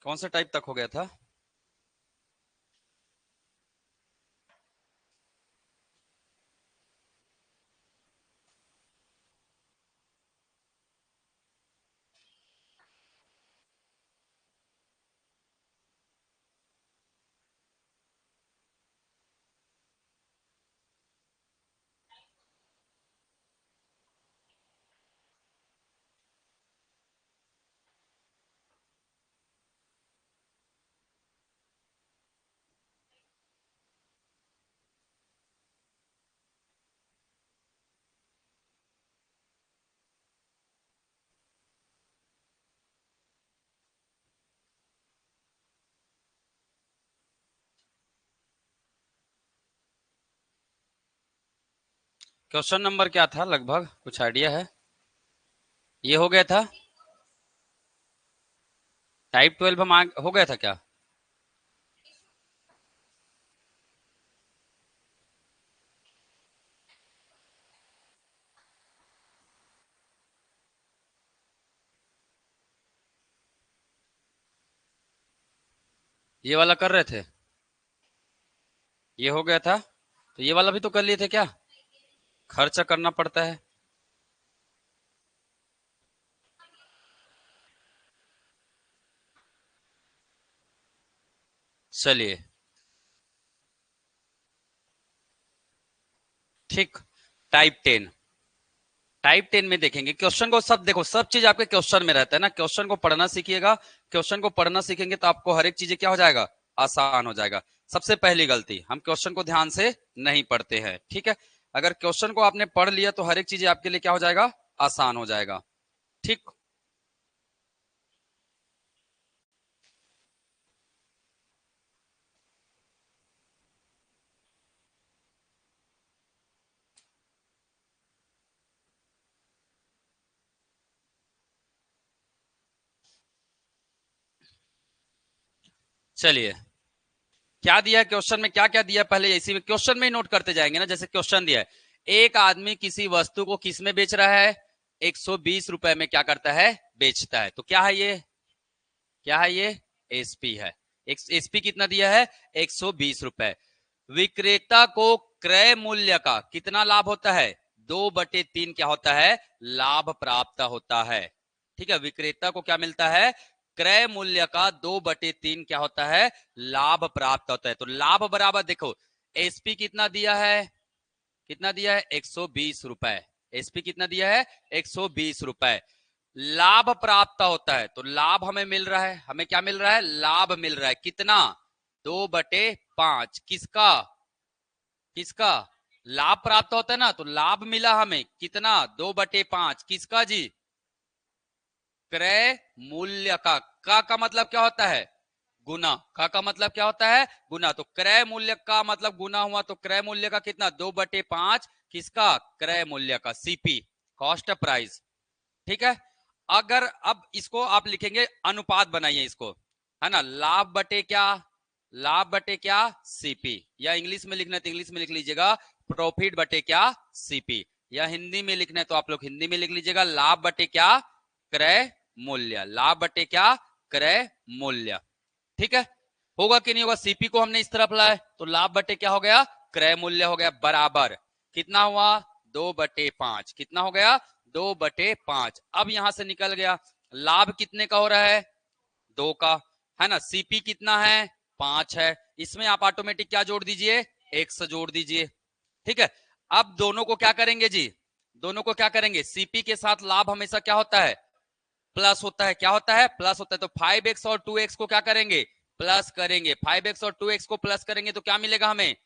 कौन से टाइप तक हो गया था? क्वेश्चन नंबर क्या था लगभग, कुछ आइडिया है? ये हो गया था, टाइप 12 हम हो गया था क्या? ये वाला कर रहे थे, ये हो गया था, तो ये वाला भी तो कर लिए थे क्या? खर्चा करना पड़ता है। चलिए ठीक। टाइप 10, टाइप 10 में देखेंगे क्वेश्चन को। सब देखो, सब चीज आपके क्वेश्चन में रहता है ना। क्वेश्चन को पढ़ना सीखिएगा, क्वेश्चन को पढ़ना सीखेंगे तो आपको हर एक चीजें क्या हो जाएगा, आसान हो जाएगा। सबसे पहली गलती, हम क्वेश्चन को ध्यान से नहीं पढ़ते हैं, ठीक है। अगर क्वेश्चन को आपने पढ़ लिया तो हर एक चीज आपके लिए क्या हो जाएगा, आसान हो जाएगा, ठीक। चलिए, क्या दिया है क्वेश्चन में, क्या क्या दिया है, पहले इसी में क्वेश्चन में ही नोट करते जाएंगे ना। जैसे क्वेश्चन दिया है, एक आदमी किसी वस्तु को किस में बेच रहा है, 120 रुपए में क्या करता है, बेचता है। तो क्या है ये, क्या है ये, एसपी है। एसपी कितना दिया है, 120 रुपए। विक्रेता को क्रय मूल्य का कितना लाभ होता है, 2/3 क्या होता है, लाभ प्राप्त होता है, ठीक है। विक्रेता को क्या मिलता है, क्रय मूल्य का 2/3 क्या होता है, लाभ प्राप्त होता है। तो लाभ बराबर देखो, एसपी कितना दिया है, कितना दिया है, 120 रुपए। एसपी कितना दिया है, 120 रुपए। लाभ प्राप्त होता है, तो लाभ हमें मिल रहा है, हमें क्या मिल रहा है, लाभ मिल रहा है, कितना, 2/5। किसका, किसका, लाभ प्राप्त होता है ना, तो लाभ मिला हमें कितना, 2/5। किसका जी, क्रय मूल्य का मतलब क्या होता है, गुना। का मतलब क्या होता है, गुना। तो क्रय मूल्य का मतलब गुना हुआ, तो क्रय मूल्य का कितना, 2/5। किसका, क्रय मूल्य का, सीपी, कॉस्ट प्राइस, ठीक है। अगर अब इसको आप लिखेंगे, अनुपात बनाइए इसको, है ना, लाभ बटे क्या, लाभ बटे क्या, सीपी। या इंग्लिश में लिखना है तो इंग्लिश में लिख लीजिएगा, प्रॉफिट बटे क्या, सीपी। या हिंदी में लिखना है तो आप लोग हिंदी में लिख लीजिएगा, लाभ बटे क्या, क्रय मूल्य। लाभ बटे क्या, क्रय मूल्य, ठीक है। होगा कि नहीं होगा, सीपी को हमने इस तरफ लाए तो लाभ बटे क्या हो गया, क्रय मूल्य हो गया, बराबर कितना हुआ, 2/5। कितना हो गया, 2/5। अब यहां से निकल गया, लाभ कितने का हो रहा है, 2 का, है ना। सीपी कितना है, 5 है। इसमें आप ऑटोमेटिक क्या जोड़ दीजिए, x जोड़ दीजिए, ठीक है। अब दोनों को क्या करेंगे जी, दोनों को क्या करेंगे, सीपी के साथ लाभ हमेशा क्या होता है, प्लस होता है। क्या होता है, प्लस होता है। तो 5x और 2x को क्या करेंगे, प्लस करेंगे। 5x और 2x को प्लस करेंगे तो क्या मिलेगा हमें,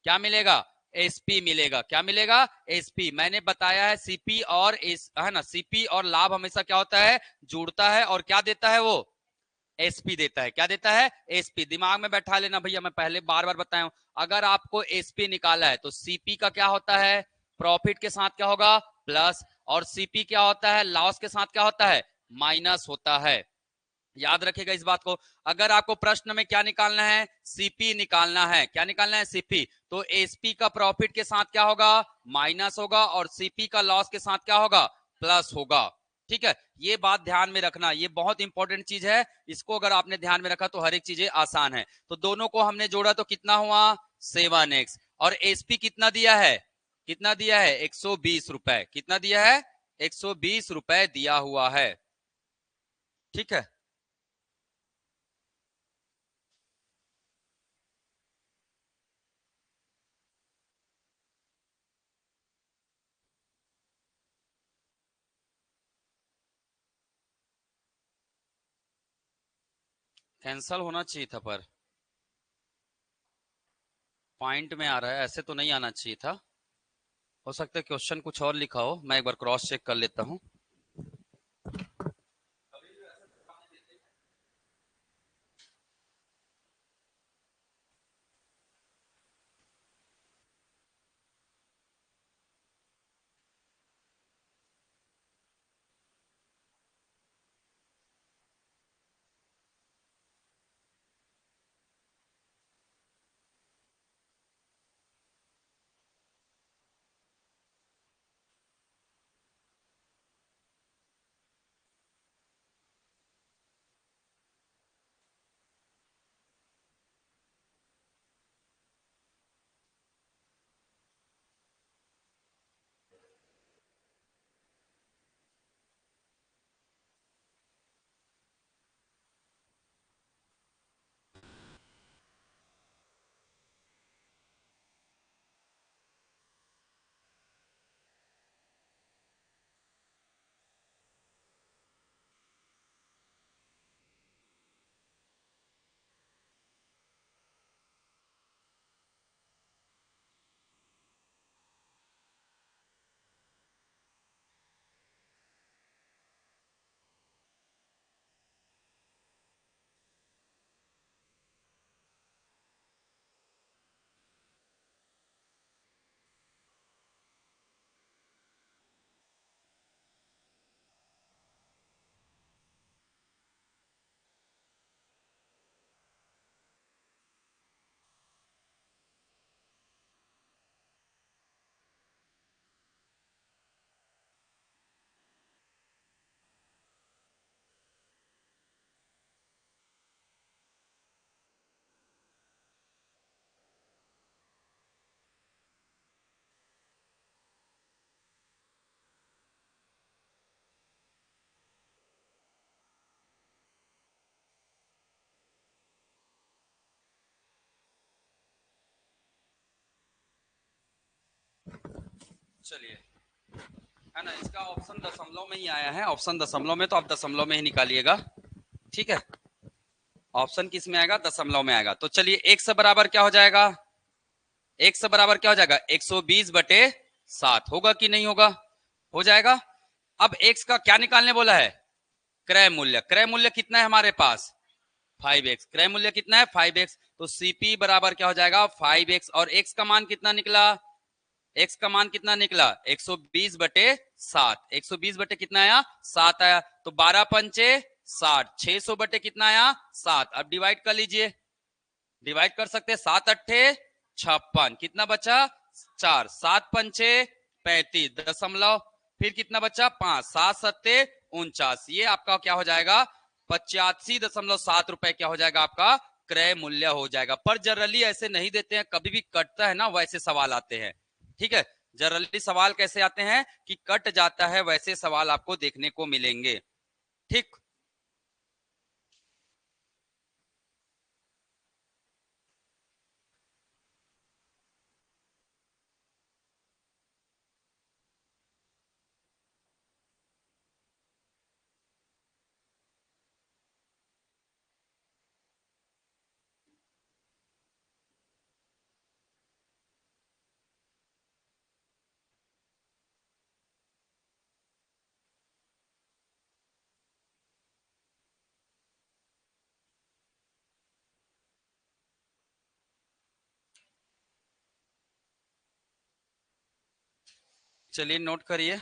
क्या मिलेगा, एसपी मिलेगा। क्या मिलेगा, एसपी। मैंने बताया है सीपी और एस, है ना, सीपी और लाभ हमेशा क्या होता है, जुड़ता है, और क्या देता है वो, एसपी देता है। क्या देता है, एसपी। दिमाग में बैठा लेना भैया, मैं पहले बार बार बताया हूं, अगर आपको एसपी निकाला है तो सीपी का क्या होता है, प्रॉफिट के साथ क्या होगा, प्लस, और सीपी क्या होता है, लॉस के साथ क्या होता है, माइनस होता है। याद रखिएगा इस बात को। अगर आपको प्रश्न में क्या निकालना है, सीपी निकालना है, क्या निकालना है, सीपी, तो एसपी का प्रॉफिट के साथ क्या होगा, माइनस होगा, और सीपी का लॉस के साथ क्या होगा, प्लस होगा। ठीक है, ये बात ध्यान में रखना, ये बहुत इंपॉर्टेंट चीज है। इसको अगर आपने ध्यान में रखा तो हर एक चीजें आसान है। तो दोनों को हमने जोड़ा तो कितना हुआ 7x, और एसपी कितना दिया है, कितना दिया है 120 रुपए, कितना दिया है 120 रुपए दिया हुआ है। ठीक है, कैंसल होना चाहिए था, पर पॉइंट में आ रहा है, ऐसे तो नहीं आना चाहिए था। हो सकता है क्वेश्चन कुछ और लिखा हो, मैं एक बार क्रॉस चेक कर लेता हूँ। चलिए, है ना, इसका ऑप्शन दशमलव में ही आया है, ऑप्शन दशमलव में, तो आप दशमलव में ही निकालिएगा। ठीक है, ऑप्शन किस में आएगा, दशमलव में आएगा। तो चलिए, एक से बराबर क्या हो जाएगा, एक से बराबर क्या हो जाएगा 120 बटे 7, होगा कि नहीं होगा, हो जाएगा। अब एक्स का क्या निकालने बोला है, क्रय मूल्य। क्रय मूल्य कितना है हमारे पास 5x, क्रय मूल्य कितना है 5x, तो सीपी बराबर क्या हो जाएगा 5x, और x का मान कितना निकला, x का मान कितना निकला 120 बटे 7, 120 बटे कितना आया 7 आया, तो 12 पंचे 60, 600 बटे कितना आया 7। अब डिवाइड कर लीजिए, डिवाइड कर सकते हैं, 7 अट्ठे 56, कितना बचा 4, 7 पंचे 35 दशमलव, फिर कितना बचा 5, 7 सत्ते 49, ये आपका क्या हो जाएगा 85.7 रुपए क्या हो जाएगा आपका क्रय मूल्य हो जाएगा। पर जनरली ऐसे नहीं देते हैं, कभी भी कटता है ना वैसे सवाल आते हैं। ठीक है, जनरली सवाल कैसे आते हैं कि कट जाता है, वैसे सवाल आपको देखने को मिलेंगे। ठीक, चलिए नोट करिए।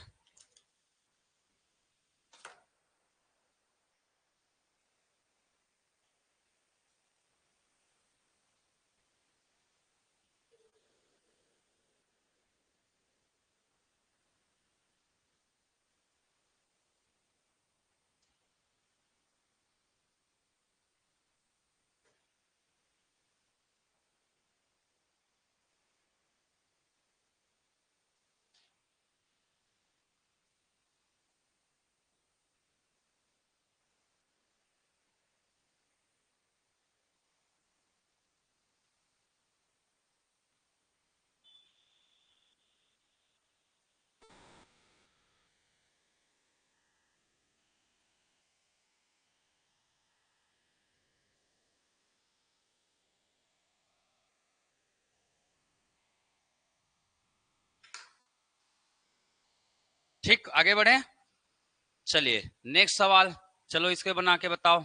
ठीक, आगे बढ़े। चलिए नेक्स्ट सवाल, चलो इसके बना के बताओ।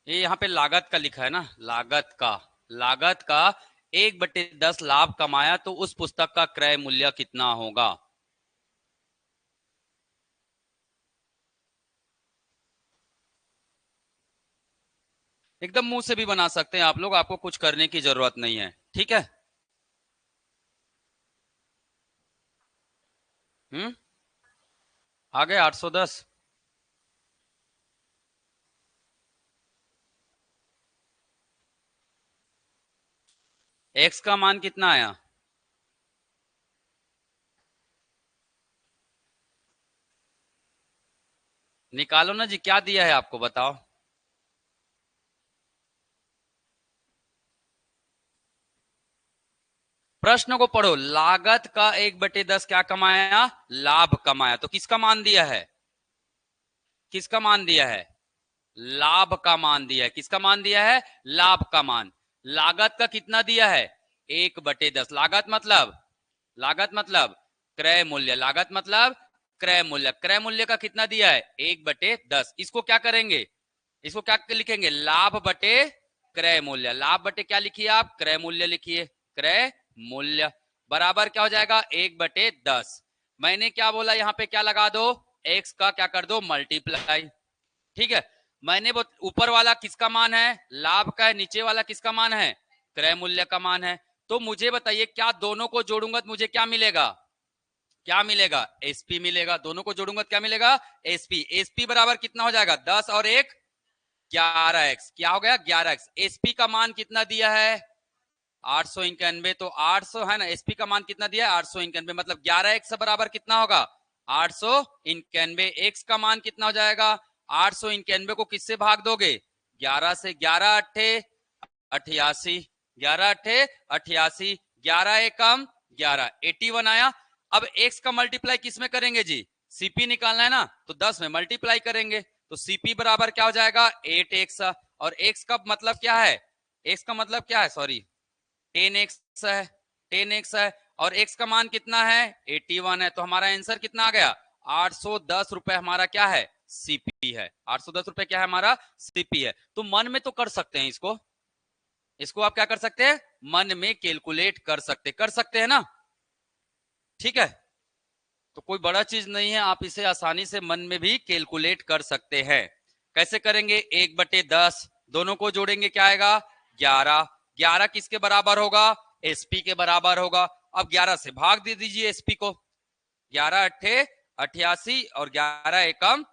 ये यहाँ पे लागत का लिखा है ना, लागत का 1/10 लाभ कमाया तो उस पुस्तक का क्रय मूल्य कितना होगा। एकदम मुंह से भी बना सकते हैं आप लोग, आपको कुछ करने की जरूरत नहीं है, ठीक है। आगे 810। एक्स का मान कितना आया? निकालो ना जी, क्या दिया है आपको बताओ। प्रश्न को पढ़ो। लागत का 1/10 क्या कमाया? लाभ कमाया। तो किसका मान दिया है? किसका मान दिया है? लाभ का मान दिया है। किसका मान दिया है? लाभ का मान। लागत का कितना दिया है? 1/10। लागत मतलब क्रय मूल्य। लागत मतलब क्रय मूल्य। क्रय मूल्य का कितना दिया है? 1/10। इसको क्या करेंगे? इसको क्या लिखेंगे? लाभ बटे क्रय मूल्य। लाभ बटे क्या लिखिए आप? क्रय मूल्य लिखिए। क्रय मूल्य बराबर क्या हो जाएगा? 1/10। मैंने क्या बोला? यहाँ पे क्या लगा दो? एक्स का क्या कर दो? मल्टीप्लाई। ठीक है। मैंने वो ऊपर वाला किसका मान है? लाभ का है। नीचे वाला किसका मान है? क्रय मूल्य का मान है। तो मुझे बताइए, क्या दोनों को जोड़ूंगा तो मुझे क्या मिलेगा? क्या मिलेगा? एसपी मिलेगा। दोनों को जोड़ूंगा तो क्या मिलेगा? एसपी। एसपी बराबर कितना हो जाएगा? 10 और 1 11x। क्या हो गया? 11x। एसपी का मान कितना दिया है? 891। तो 800 है ना, एसपी का मान कितना दिया है? 891। मतलब 11x बराबर कितना होगा? 891। एक्स का मान कितना हो जाएगा? 891 को किससे भाग दोगे? 11 से। 11 अट्ठे 88। 11 अट्ठे 88। 11 एकम 11, 81 आया। अब एक्स का मल्टीप्लाई किस में करेंगे जी? सीपी निकालना है ना, तो 10 में मल्टीप्लाई करेंगे। तो सीपी बराबर क्या हो जाएगा? 8x। और एक्स का मतलब क्या है? एक्स का मतलब क्या है? सॉरी, 10x है। 10x है। और x का मान कितना है? 81 है। तो हमारा आंसर कितना आ गया? 810 रुपए हमारा क्या है? सीपी है। 810 रुपए क्या है? हमारा सीपी है। तो मन में तो कर सकते हैं इसको। इसको आप क्या कर सकते हैं? मन में कैलकुलेट कर सकते हैं ना। ठीक है। तो कोई बड़ा चीज नहीं है, आप इसे आसानी से मन में भी कैलकुलेट कर सकते हैं। कैसे करेंगे? 1/10 दोनों को जोड़ेंगे, क्या आएगा? 11। 11 किसके बराबर होगा? एसपी के बराबर होगा। अब 11 से भाग दे दीजिए एसपी को। 11 अट्ठे 88 और 11 एकम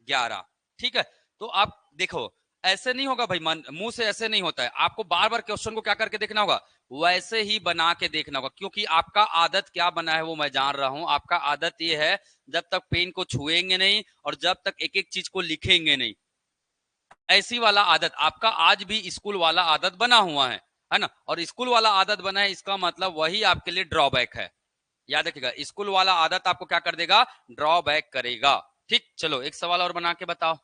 11। ठीक है। तो आप देखो, ऐसे नहीं होगा भाई, मन मुंह से ऐसे नहीं होता है। आपको बार बार क्वेश्चन को क्या करके देखना होगा? वैसे ही बना के देखना होगा, क्योंकि आपका आदत क्या बना है वो मैं जान रहा हूं। आपका आदत ये है, जब तक पेन को छुएंगे नहीं और जब तक एक एक चीज को लिखेंगे नहीं, ऐसी वाला आदत आपका आज भी स्कूल वाला आदत बना हुआ है ना। और स्कूल वाला आदत बना है, इसका मतलब वही आपके लिए ड्रॉबैक है। याद रखिएगा, स्कूल वाला आदत आपको क्या कर देगा? ड्रॉबैक करेगा। ठीक, चलो एक सवाल और बना के बताओ।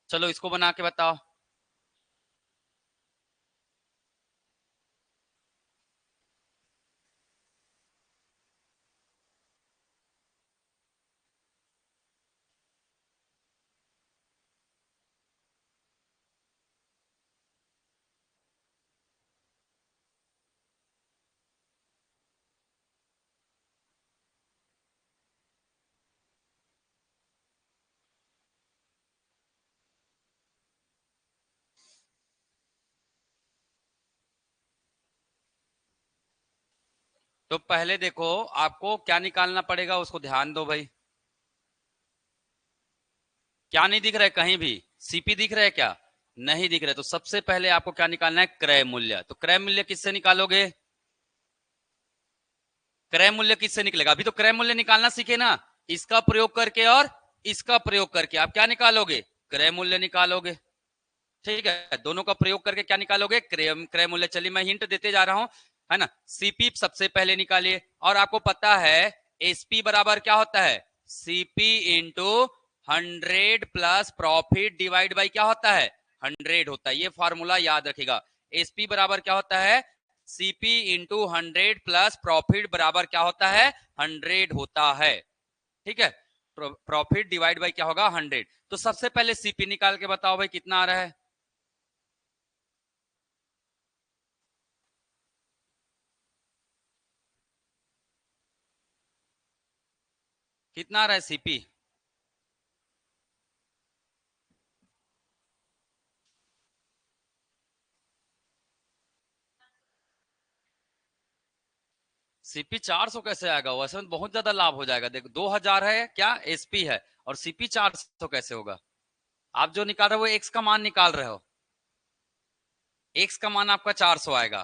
चलो इसको बना के बताओ। तो पहले देखो, आपको क्या निकालना पड़ेगा उसको ध्यान दो भाई। क्या नहीं दिख रहा है कहीं भी? सीपी दिख रहा है क्या? नहीं दिख रहा है। तो सबसे पहले आपको क्या निकालना है? क्रय मूल्य। तो क्रय मूल्य किससे निकालोगे? क्रय मूल्य किससे निकलेगा? अभी तो क्रय मूल्य निकालना सीखे ना, इसका प्रयोग करके और इसका प्रयोग करके आप क्या निकालोगे? क्रय मूल्य निकालोगे। ठीक है, दोनों का प्रयोग करके क्या निकालोगे? क्रय मूल्य। चलिए मैं हिंट देते जा रहा हूं, है ना। सीपी सबसे पहले निकालिए। और आपको पता है एसपी बराबर क्या होता है? CP into 100 plus profit divide by क्या होता है? 100 होता है। ये फॉर्मूला याद रखिएगा। एसपी बराबर क्या होता है? सीपी इंटू 100 प्लस प्रॉफिट बराबर क्या होता है 100 होता है। ठीक है, प्रॉफिट डिवाइड बाय क्या होगा 100। तो सबसे पहले सीपी निकाल के बताओ भाई कितना आ रहा है। कितना आ रहा है सीपी? सीपी 400 कैसे आएगा? वैसे में बहुत ज्यादा लाभ हो जाएगा। देखो 2000 है क्या, एसपी है, और सीपी 400 कैसे होगा? आप जो निकाल रहे हो वो एक्स का मान निकाल रहे हो, एक्स का मान आपका 400 आएगा।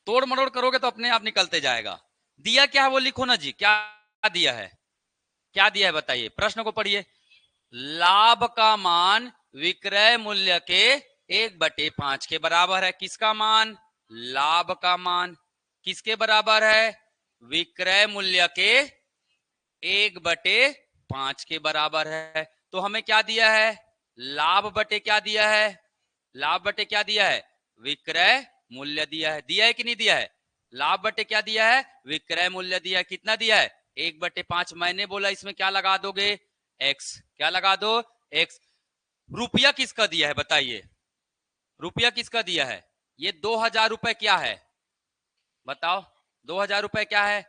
तोड़ मरोड़ करोगे तो अपने आप निकलते जाएगा। दिया क्या है वो लिखो ना जी, क्या दिया है, क्या दिया है बताइए, प्रश्न को पढ़िए। लाभ का मान विक्रय मूल्य के 1/5 के बराबर है। किसका मान? लाभ का मान किसके बराबर है? विक्रय मूल्य के 1/5 के बराबर है। तो हमें क्या दिया है? लाभ बटे क्या दिया है? लाभ बटे क्या दिया है? विक्रय मूल्य दिया है। दिया है कि नहीं दिया है? लाभ बटे क्या दिया है? विक्रय मूल्य दिया है। कितना दिया है? 1/5। मैंने बोला इसमें क्या लगा दोगे? एक्स। क्या लगा दो? एक्स। रुपया किसका दिया है बताइए, रुपया किसका दिया है? ये 2000 रुपए क्या है बताओ? 2000 रुपए क्या है?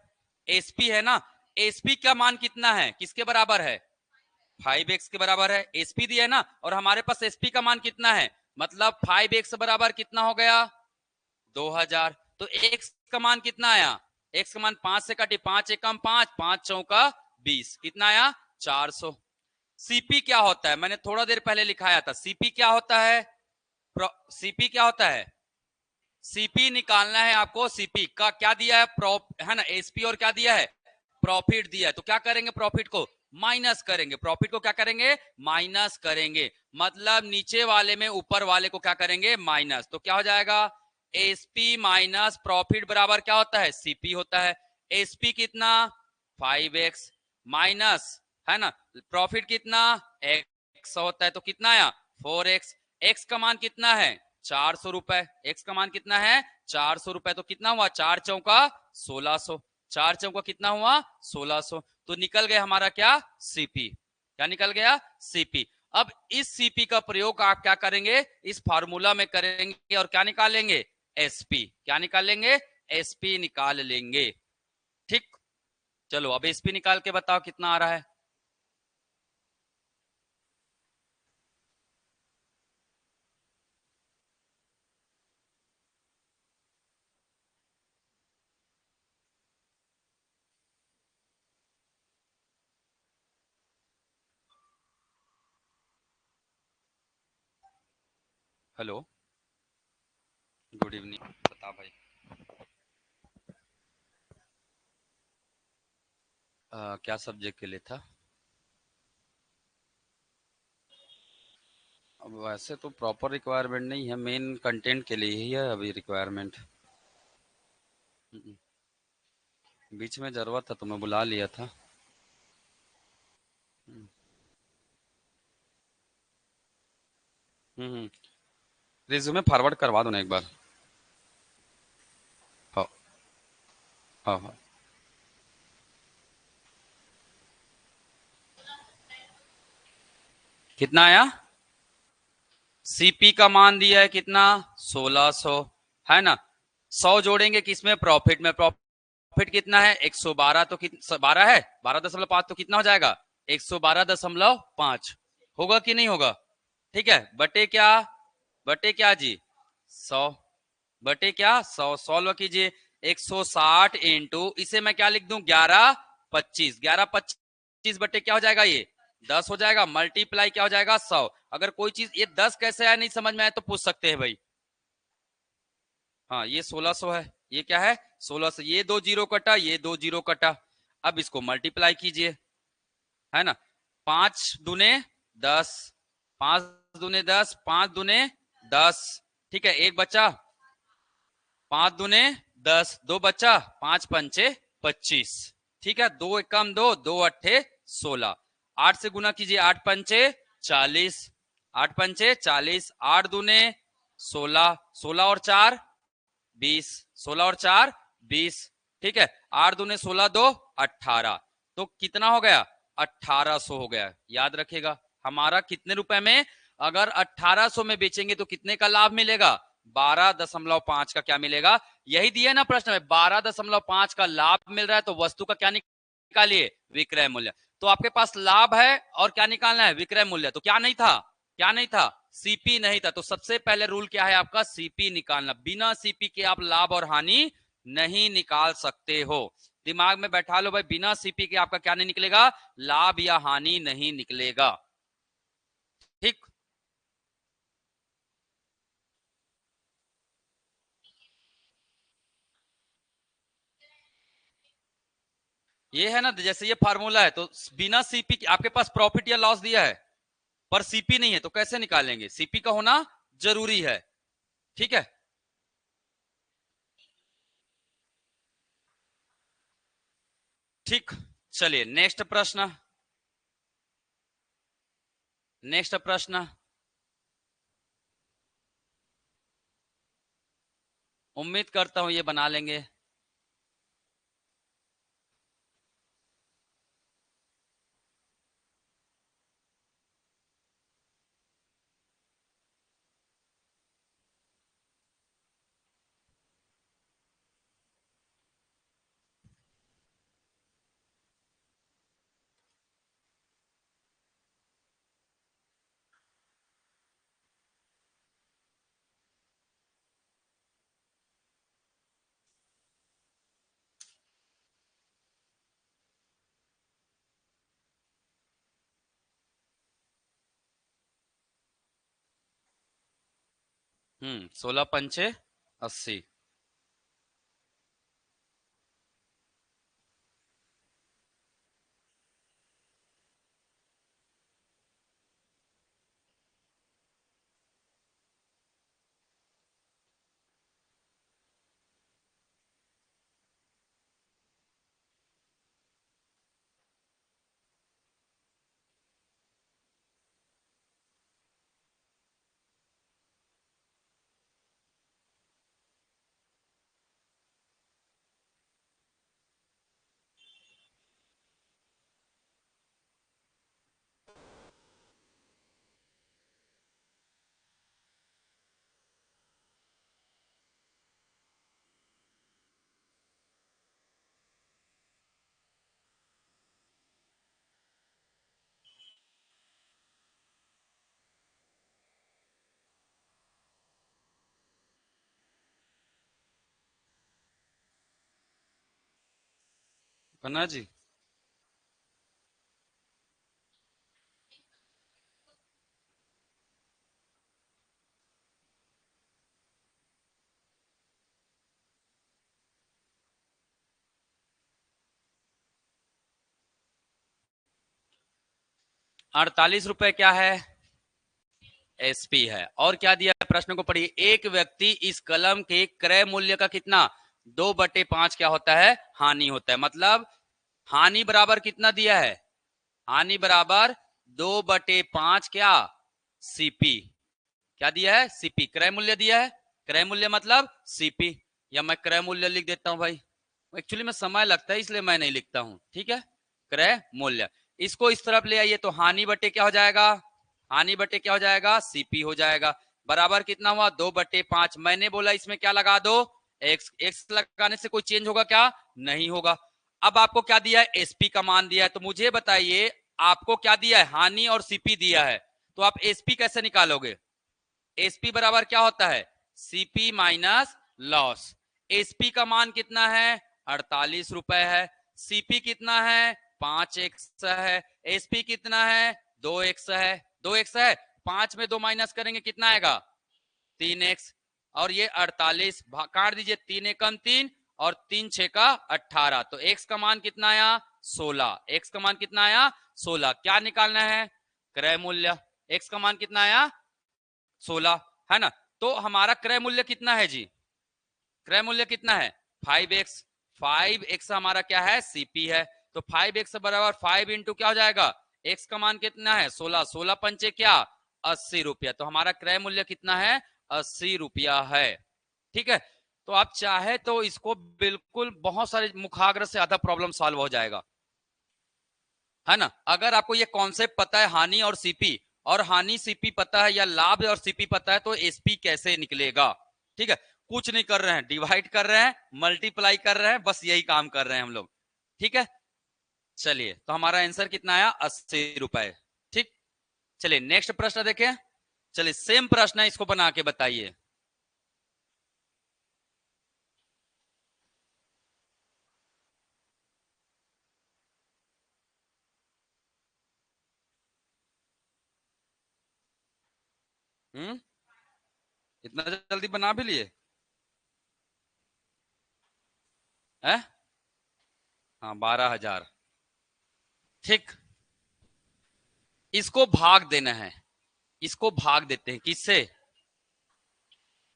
एसपी है ना। एसपी का मान कितना है, किसके बराबर है? 5x के बराबर है। एसपी दिया है ना, और हमारे पास एसपी का मान कितना है, मतलब 5x बराबर कितना हो गया? 2000। तो x का मान कितना आया? x का मान 5 से काटे, 5 एकम 5, 5 चौका 20, कितना आया? 400। सीपी क्या होता है? मैंने थोड़ा देर पहले लिखाया था। सीपी क्या होता है? सीपी क्या होता है? सीपी निकालना है आपको। सीपी का क्या दिया है? है ना, एसपी, और क्या दिया है? प्रॉफिट दिया है। तो क्या करेंगे? प्रॉफिट को माइनस करेंगे। प्रॉफिट को क्या करेंगे? माइनस करेंगे। मतलब नीचे वाले में ऊपर वाले को क्या करेंगे? माइनस। तो क्या हो जाएगा? एसपी माइनस प्रॉफिट बराबर क्या होता है? सीपी होता है। एसपी कितना? 5x माइनस, है ना, प्रॉफिट कितना? x होता है, तो कितना आया? 4x। x का मान कितना है? 400 रुपए। x का मान कितना है? 400 रुपए। तो कितना हुआ? 4 चौका 1600। 4 चौका कितना हुआ? 1600। तो निकल गया हमारा क्या? सीपी। क्या निकल गया? सीपी। अब इस सीपी का प्रयोग आप क्या करेंगे? इस फार्मूला में करेंगे और क्या निकालेंगे? एसपी। क्या निकालेंगे? एसपी निकाल लेंगे। ठीक, चलो अब एसपी निकाल के बताओ कितना आ रहा है। हेलो, गुड इवनिंग, बता भाई। क्या सब्जेक्ट के लिए था? अब वैसे तो प्रॉपर रिक्वायरमेंट नहीं है, मेन कंटेंट के लिए ही है अभी रिक्वायरमेंट। बीच में जरूरत था तो मैं बुला लिया था। हम्म। रिज्यूमे फॉरवर्ड करवा दो ना एक बार। हाँ हाँ हाँ। कितना आया? सीपी का मान दिया है कितना? 1600, है ना। 100 जोड़ेंगे किसमें? प्रॉफिट में। प्रॉफिट कितना है? 112। तो कितना 12 है? 12.5 तो कितना हो जाएगा? 112.5 होगा कि नहीं होगा? ठीक है, बटे क्या? बटे क्या जी? 100। बटे क्या? 100। सॉल्व कीजिए। 160 इंटू, इसे मैं क्या लिख दूं? 1125। 1125 बटे क्या हो जाएगा? ये 10 हो जाएगा। मल्टीप्लाई क्या हो जाएगा? 100। अगर कोई चीज ये 10 कैसे आया नहीं समझ में आया तो पूछ सकते हैं भाई। हाँ, ये 1600 है। ये क्या है? 1600। ये 2 जीरो कटा, ये 2 जीरो कटा। अब इसको मल्टीप्लाई कीजिए, है ना। 5 दूने 10, 5 दूने 10, 5 दूने 10। ठीक है, एक बचा। 5 दूने 10, दो बचा। 5 पंचे 25। ठीक है, दो एकम दो, दो अट्ठे 16। 8 से गुना कीजिए, 8 पंचे 40, 8 पंचे 40, 8 दूने 16, 16 और 4 20, 16 और 4 20, ठीक है। 8 दूने 16, 2 18, तो कितना हो गया? 1800 हो गया। याद रखिएगा हमारा कितने रुपए में, अगर 1800 में बेचेंगे तो कितने का लाभ मिलेगा? 12.5 का क्या मिलेगा? यही दिया ना प्रश्न में, 12.5 का लाभ मिल रहा है, तो वस्तु का क्या निकालिए? विक्रय मूल्य। तो आपके पास लाभ है और क्या निकालना है? विक्रय मूल्य। तो क्या नहीं था? क्या नहीं था? सीपी नहीं था। तो सबसे पहले रूल क्या है आपका? सीपी निकालना। बिना सीपी के आप लाभ और हानि नहीं निकाल सकते हो। दिमाग में बैठा लो भाई, बिना सीपी के आपका क्या नहीं निकलेगा? लाभ या हानि नहीं निकलेगा। ठीक। ये है ना, जैसे ये फार्मूला है, तो बिना सीपी के आपके पास प्रॉफिट या लॉस दिया है पर सीपी नहीं है, तो कैसे निकालेंगे? सीपी का होना जरूरी है। ठीक है। ठीक, चलिए नेक्स्ट प्रश्न। नेक्स्ट प्रश्न, उम्मीद करता हूं ये बना लेंगे। हम्म, 16 पंचे 80। बना जी। 48 रुपए क्या है? एसपी है। और क्या दिया है? प्रश्न को पढ़िए। एक व्यक्ति इस कलम के क्रय मूल्य का कितना? 2/5 क्या होता है? हानि होता है। मतलब हानि बराबर कितना दिया है? हानि बराबर 2/5 क्या? सीपी। क्या दिया है? सीपी। क्रय मूल्य दिया है। क्रय मूल्य मतलब सीपी, या मैं क्रय मूल्य लिख देता हूं भाई। एक्चुअली में समय लगता है इसलिए मैं नहीं लिखता हूं। ठीक है, क्रय मूल्य। इसको इस तरफ ले आइए तो हानि बटे क्या हो जाएगा? हानि बटे क्या हो जाएगा? सीपी हो जाएगा। बराबर कितना हुआ? 2/5। मैंने बोला इसमें क्या लगा दो? एक्स। एक्स लगाने से कोई चेंज होगा क्या? नहीं होगा। अब आपको क्या दिया है? एसपी का मान दिया है। तो मुझे बताइए आपको क्या दिया है? हानि और सीपी दिया है। तो आप एसपी कैसे निकालोगे? एसपी बराबर क्या होता है? CP minus loss. एसपी का मान कितना है? 48 रुपए है। सीपी कितना है? 5x है। एसपी कितना है? 2x है। 2x है। 5 में 2 माइनस करेंगे कितना आएगा? 3x। और ये 48 काट दीजिए, 3 एकम 3 और 3 6 का 18। तो x का मान कितना आया? 16। x का मान कितना आया? 16। क्या निकालना है? क्रय मूल्य। x का मान कितना आया? 16, है ना। तो हमारा क्रय मूल्य कितना है जी? क्रय मूल्य कितना है? 5x। 5x हमारा क्या है? सीपी है। तो 5x बराबर 5 इंटू क्या हो जाएगा? एक्स का मान कितना है 16, 16 पंचे क्या 80 रुपया, तो हमारा क्रय मूल्य कितना है 80 रुपया है। ठीक है, तो आप चाहे तो इसको बिल्कुल बहुत सारे मुखाग्र से आधा प्रॉब्लम सॉल्व हो जाएगा, है ना। अगर आपको ये कॉन्सेप्ट पता है हानि और सीपी, और हानि सीपी पता है या लाभ और सीपी पता है, तो एसपी कैसे निकलेगा। ठीक है, कुछ नहीं कर रहे हैं, डिवाइड कर रहे हैं, मल्टीप्लाई कर रहे हैं, बस यही काम कर रहे हैं हम लोग। ठीक है, चलिए तो हमारा आंसर कितना आया 80 रुपए। ठीक, चलिए नेक्स्ट प्रश्न देखें। चलिए सेम प्रश्न है, इसको बना के बताइए। इतना जल्दी बना भी लिए है। हाँ 12,000। ठीक, इसको भाग देना है, इसको भाग देते हैं किससे,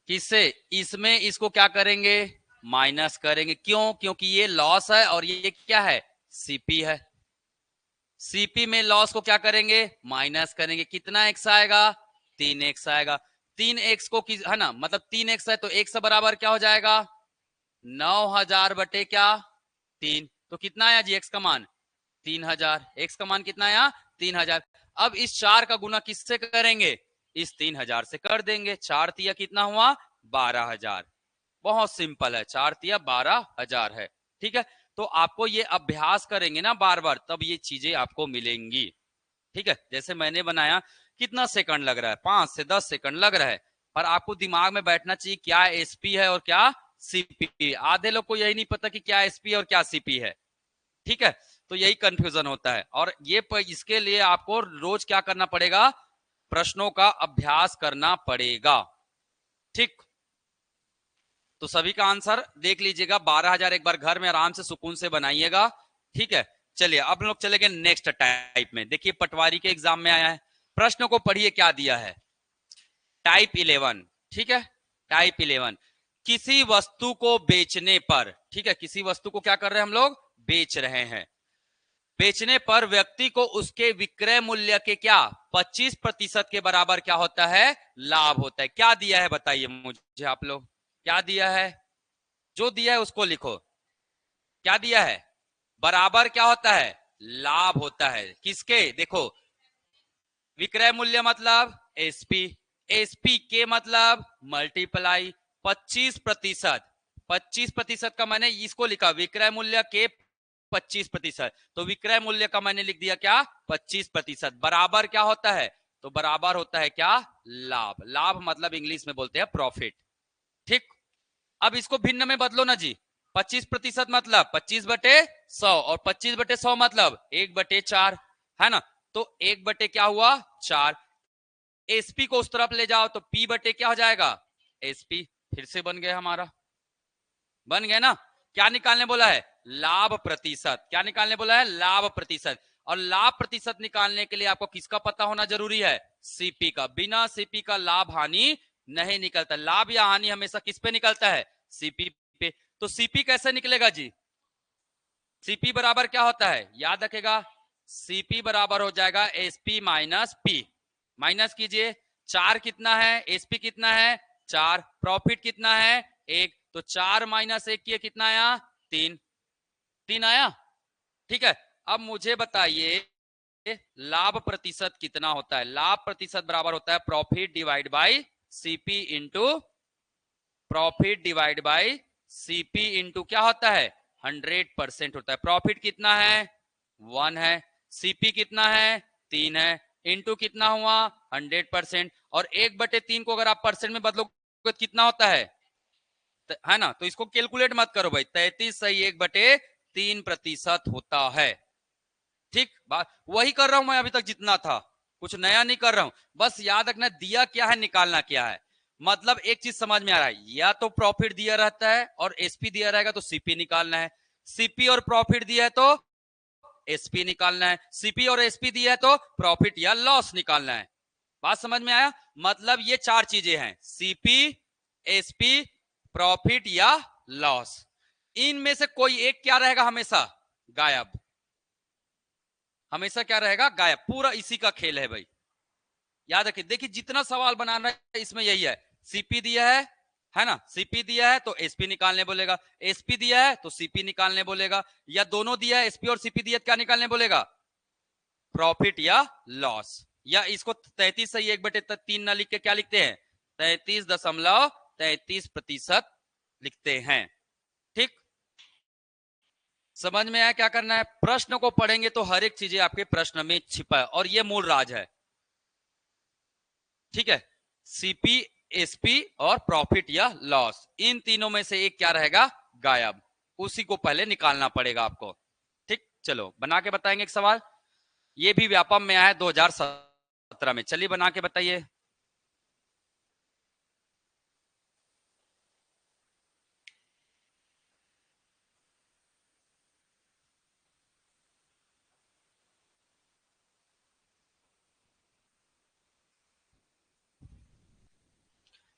किससे, इसमें इसको क्या करेंगे माइनस करेंगे। क्यों, क्योंकि ये लॉस है और ये क्या है सीपी है। सीपी में लॉस को क्या करेंगे माइनस करेंगे, कितना एक्स आएगा 3x आएगा। 3x को है ना, मतलब 3x है तो x बराबर क्या हो जाएगा 9,000 बटे क्या 3, तो कितना आया जी x का मान 3,000, x का मान कितना आया 3,000। अब इस 4 का गुना किससे करेंगे, इस 3,000 से कर देंगे। 4 तिया कितना हुआ 12,000, बहुत सिंपल है, 4 तिया 12,000 है। ठीक है, तो आपको ये अभ्यास करेंगे ना बार बार, तब ये चीजें आपको मिलेंगी। ठीक है, जैसे मैंने बनाया, कितना सेकंड लग रहा है 5 से 10 सेकंड लग रहा है, पर आपको दिमाग में बैठना चाहिए क्या एसपी है और क्या सीपी। आधे लोग को यही नहीं पता कि क्या एसपी है और क्या सीपी है। ठीक है, तो यही कंफ्यूजन होता है, और ये इसके लिए आपको रोज क्या करना पड़ेगा, प्रश्नों का अभ्यास करना पड़ेगा। ठीक, तो सभी का आंसर देख लीजिएगा, 12,000 एक बार घर में आराम से सुकून से बनाइएगा। ठीक है, चलिए अब हम लोग चलेंगे नेक्स्ट टाइप में। देखिए पटवारी के एग्जाम में आया है, प्रश्न को पढ़िए क्या दिया है, टाइप 11। ठीक है, टाइप 11, किसी वस्तु को बेचने पर, ठीक है, किसी वस्तु को क्या कर रहे हैं हम लोग बेच रहे हैं, बेचने पर व्यक्ति को उसके विक्रय मूल्य के क्या 25% के बराबर क्या होता है लाभ होता है। क्या दिया है बताइए मुझे आप लोग, क्या दिया है, जो दिया है उसको लिखो। क्या दिया है, बराबर क्या होता है लाभ होता है, किसके, देखो विक्रय मूल्य मतलब एसपी, एसपी के मतलब मल्टीप्लाई 25%, 25% का मैंने इसको लिखा विक्रय मूल्य के 25%, तो विक्रय मूल्य का मैंने लिख दिया क्या 25%, बराबर क्या होता है, तो बराबर होता है क्या लाभ। लाभ मतलब इंग्लिश में बोलते हैं प्रॉफिट। ठीक, अब इसको भिन्न में बदलो ना जी, 25% मतलब 25/100, और 25/100 मतलब 1/4, है ना, तो 1 क्या हुआ 4। एसपी को उस तरफ ले जाओ तो पी बटे क्या हो जाएगा एसपी, फिर से बन गया हमारा, बन गया ना। क्या निकालने बोला है लाभ प्रतिशत, क्या निकालने बोला है लाभ प्रतिशत, और लाभ प्रतिशत निकालने के लिए आपको किसका पता होना जरूरी है सीपी का, बिना सीपी का लाभ हानि नहीं निकलता। लाभ या हानि हमेशा किस पे निकलता है सीपी पे, तो सीपी कैसे निकलेगा जी, सीपी बराबर क्या होता है याद रखेगा, सीपी बराबर हो जाएगा एसपी माइनस पी, माइनस कीजिए 4 कितना है एसपी कितना है 4, प्रॉफिट कितना है 1, तो 4 माइनस 1 किए कितना आया 3, 3 आया। ठीक है, अब मुझे बताइए लाभ प्रतिशत कितना होता है, लाभ प्रतिशत बराबर होता है profit divide by CP into, profit divide by CP into क्या होता है 100% होता है। प्रॉफिट कितना है 1 है, सीपी कितना है 3 है, इंटू कितना हुआ 100%, और 1/3 को अगर आप परसेंट में बदलोगे तो कितना होता है ना, तो इसको कैलकुलेट मत करो भाई, 33 सही 1/3% होता है। ठीक, बात वही कर रहा हूं मैं अभी तक जितना था, कुछ नया नहीं कर रहा हूं, बस याद रखना दिया क्या है निकालना क्या है। मतलब एक चीज समझ में आ रहा है, या तो प्रॉफिट दिया रहता है और एसपी दिया रहेगा तो सीपी निकालना है, सीपी और प्रॉफिट दिया है तो एसपी निकालना है, सीपी और एसपी दिया है तो प्रॉफिट या लॉस निकालना है। बात समझ में आया, मतलब ये 4 चीजें हैं सीपी एसपी प्रॉफिट या लॉस, इनमें से कोई एक क्या रहेगा हमेशा गायब, हमेशा क्या रहेगा, गायब। पूरा इसी का खेल है भाई, याद रखिए। देखिए जितना सवाल बनाना है इसमें यही है, सीपी दिया है ना, सीपी दिया है तो एसपी निकालने बोलेगा, एसपी दिया है तो सीपी निकालने बोलेगा, या दोनों दिया है एसपी और सीपी दिया है, क्या निकालने बोलेगा, प्रॉफिट या लॉस। या इसको 33 से 1/3 ना लिख के क्या लिखते हैं, 33.33% लिखते हैं। ठीक, समझ में आया क्या करना है। प्रश्न को पढ़ेंगे तो हर एक चीजें आपके प्रश्न में छिपा है, और ये मूल राज है। ठीक है, सीपी, एसपी और प्रॉफिट या लॉस, इन तीनों में से एक क्या रहेगा, गायब। उसी को पहले निकालना पड़ेगा आपको। ठीक, चलो बना के बताएंगे एक सवाल। ये भी व्यापम में आया है 2017 में। चलिए बना के बताइए।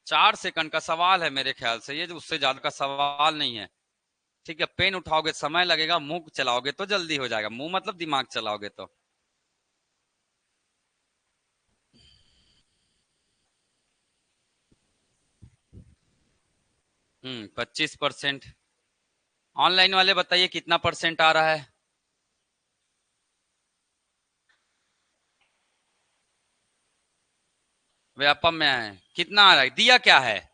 चार सेकंड का सवाल है मेरे ख्याल से, ये उससे ज्यादा का सवाल नहीं है। ठीक है, पेन उठाओगे समय लगेगा, मुंह चलाओगे तो जल्दी हो जाएगा। मुंह मतलब दिमाग चलाओगे तो। 25%। ऑनलाइन वाले बताइए कितना परसेंट आ रहा है। व्यापम में है कितना आ रहा है, दिया क्या है,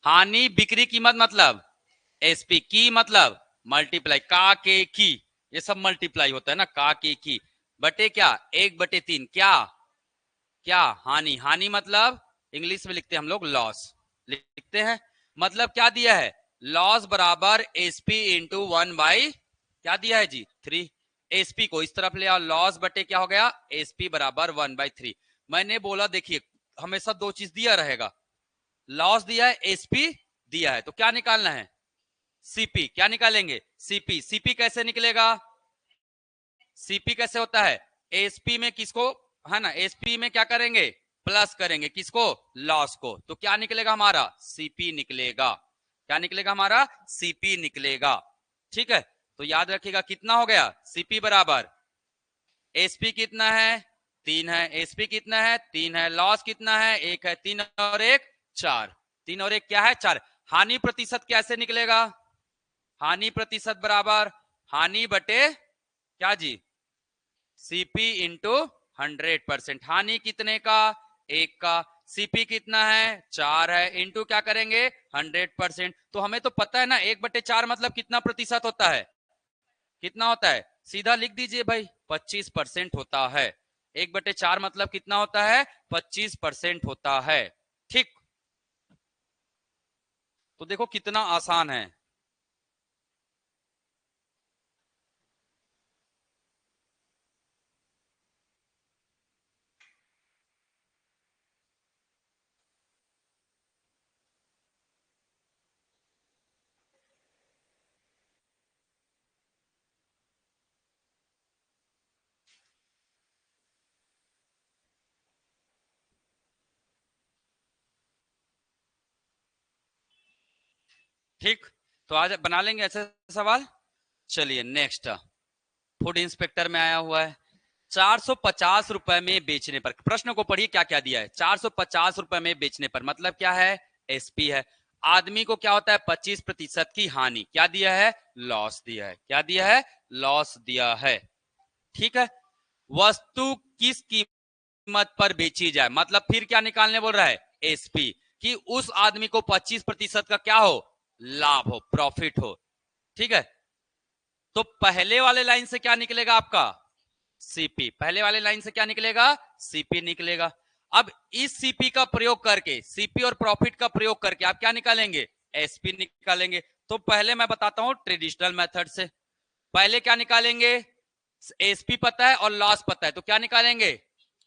हानि बिक्री कीमत मतलब एसपी की, मतलब मल्टीप्लाई का के की, ये सब मल्टीप्लाई होता है ना, का के की बटे क्या, 1/3 क्या, क्या हानि, हानि मतलब इंग्लिश में लिखते हैं हम लोग लॉस, लिखते हैं। मतलब क्या दिया है, लॉस बराबर एसपी इंटू 1/, क्या दिया है जी, 3। एसपी को इस तरफ ले आओ, लॉस बटे क्या हो गया, एसपी बराबर 1/3। मैंने बोला देखिए हमेशा दो चीज दिया रहेगा, लॉस दिया है, एसपी दिया है, तो क्या निकालना है, सीपी। क्या निकालेंगे, सीपी। सीपी कैसे निकलेगा, सीपी कैसे होता है, एसपी में किसको, है ना, एसपी में क्या करेंगे, प्लस करेंगे किसको, लॉस को, तो क्या निकलेगा हमारा, सीपी निकलेगा। क्या निकलेगा हमारा, सीपी निकलेगा। ठीक है, तो याद रखिएगा कितना हो गया, सीपी बराबर एसपी कितना है, 3 है, एसपी कितना है, 3 है, लॉस कितना है, 1 है, 3 और 1 4, 3 और 1 क्या है, 4। हानि प्रतिशत कैसे निकलेगा, हानि प्रतिशत बराबर हानि बटे क्या जी, सीपी इंटू 100%। हानि कितने का, 1 का, सीपी कितना है, 4 है, इंटू क्या करेंगे 100%। तो हमें तो पता है ना 1/4 मतलब कितना प्रतिशत होता है, कितना होता है, सीधा लिख दीजिए भाई 25% होता है। 1/4 मतलब कितना होता है, 25% होता है। ठीक, तो देखो कितना आसान है। ठीक, तो आज बना लेंगे ऐसे सवाल। चलिए नेक्स्ट, फूड इंस्पेक्टर में आया हुआ है, 450 रुपए में बेचने पर, प्रश्न को पढ़िए क्या क्या दिया है, 450 रुपए में बेचने पर मतलब क्या है, एसपी है। आदमी को क्या होता है, 25% की हानि, क्या दिया है, लॉस दिया है, क्या दिया है, लॉस दिया है। ठीक है, वस्तु किस कीमत पर बेची जाए, मतलब फिर क्या निकालने बोल रहा है, एसपी, कि उस आदमी को 25% का क्या हो, लाभ हो, प्रॉफिट हो। ठीक है, तो पहले वाले लाइन से क्या निकलेगा आपका, सीपी, पहले वाले लाइन से क्या निकलेगा, सीपी निकलेगा। अब इस सीपी का प्रयोग करके, सीपी और प्रॉफिट का प्रयोग करके आप क्या निकालेंगे, एसपी निकालेंगे। तो पहले मैं बताता हूं ट्रेडिशनल मेथड से, पहले क्या निकालेंगे, एसपी पता है और लॉस पता है, तो क्या निकालेंगे,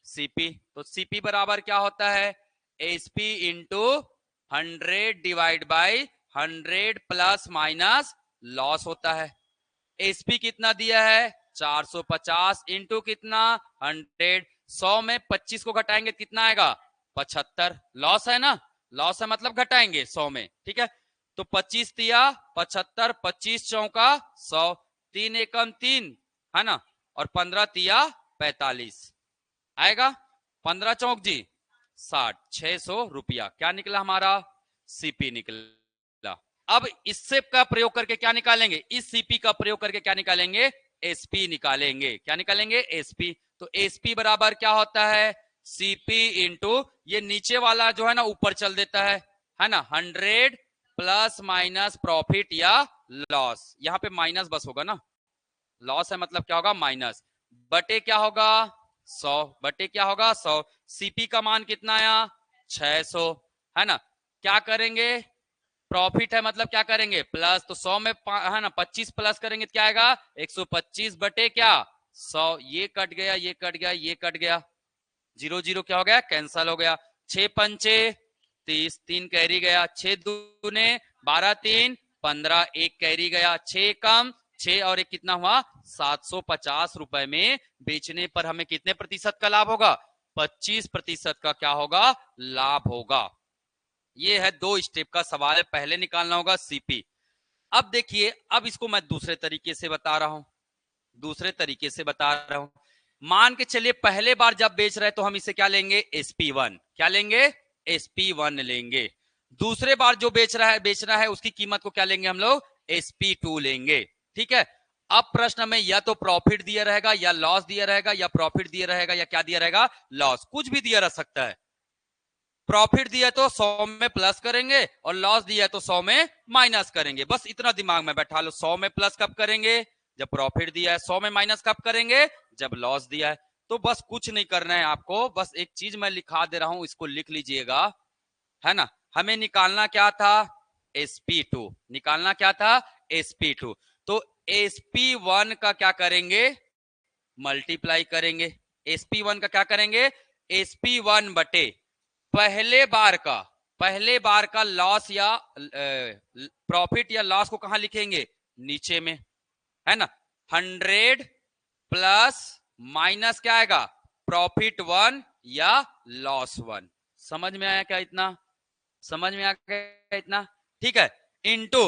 सीपी। तो सीपी बराबर क्या होता है, SP into 100 divide by 100 plus minus loss होता है। एसपी कितना दिया है, 450 इंटू कितना 100, 100 में 25 को घटाएंगे कितना आएगा, 75। लॉस है ना, लॉस है मतलब घटाएंगे 100 में। ठीक है, तो 25 दिया 75, 25 चौका 100, 3 एकम 3, है ना, और 15 तिया 45 आएगा, 15 चौक जी 60, 600 रुपया क्या निकला हमारा, सीपी निकला। अब इससे का प्रयोग करके क्या निकालेंगे, इस सीपी का प्रयोग करके क्या निकालेंगे, एसपी निकालेंगे। क्या निकालेंगे, एसपी। तो एसपी बराबर क्या होता है, सीपी इंटू ये नीचे वाला जो है ना ऊपर चल देता है ना, 100 प्लस माइनस प्रॉफिट या लॉस, यहां पे माइनस बस होगा ना, लॉस है मतलब क्या होगा माइनस, बटे क्या होगा 100, बटे क्या होगा 100। सीपी का मान कितना आया 600, है ना, क्या करेंगे, प्रॉफिट है मतलब क्या करेंगे प्लस, तो 100 में है ना 25 प्लस करेंगे तो क्या आएगा 125 बटे क्या 100, ये कट गया, ये कट गया, ये कट गया, 0 0 क्या हो गया कैंसल हो गया, 6 पंचे 30, 3 कैरी गया, 6 दूने 12, 3 15, 1 कैरी गया, 6 कम 6 और एक कितना हुआ 750 रुपए में बेचने पर हमें कितने प्रतिशत का लाभ होगा, 25% का क्या होगा लाभ होगा। ये है 2 स्टेप का सवाल है, पहले निकालना होगा सीपी। अब देखिए, अब इसको मैं दूसरे तरीके से बता रहा हूं, दूसरे तरीके से बता रहा हूं। मान के चलिए पहले बार जब बेच रहे तो हम इसे क्या लेंगे SP1, क्या लेंगे SP1 लेंगे। दूसरे बार जो बेचना है उसकी कीमत को क्या लेंगे हम लोग SP2 लेंगे। ठीक है, अब प्रश्न में या तो प्रॉफिट दिया रहेगा या लॉस दिया रहेगा, या प्रॉफिट दिया रहेगा या क्या दिया रहेगा लॉस, कुछ भी दिया रह सकता है। प्रॉफिट दिया तो 100 में प्लस करेंगे और लॉस दिया तो 100 में माइनस करेंगे, बस इतना दिमाग में बैठा लो। 100 में प्लस कब करेंगे जब प्रॉफिट दिया है, 100 में माइनस कब करेंगे जब लॉस दिया है। तो बस कुछ नहीं करना है आपको, बस एक चीज मैं लिखा दे रहा हूं, इसको लिख लीजिएगा, है ना। हमें निकालना क्या था SP2, निकालना क्या था SP2। तो SP1 का क्या करेंगे मल्टीप्लाई करेंगे, SP1 का क्या करेंगे SP1 बटे पहले बार का लॉस या प्रॉफिट या लॉस को कहां लिखेंगे नीचे में, है ना। 100 प्लस माइनस क्या आएगा प्रॉफिट 1 या लॉस 1, समझ में आया क्या इतना, समझ में आ गया इतना, ठीक है। इंटू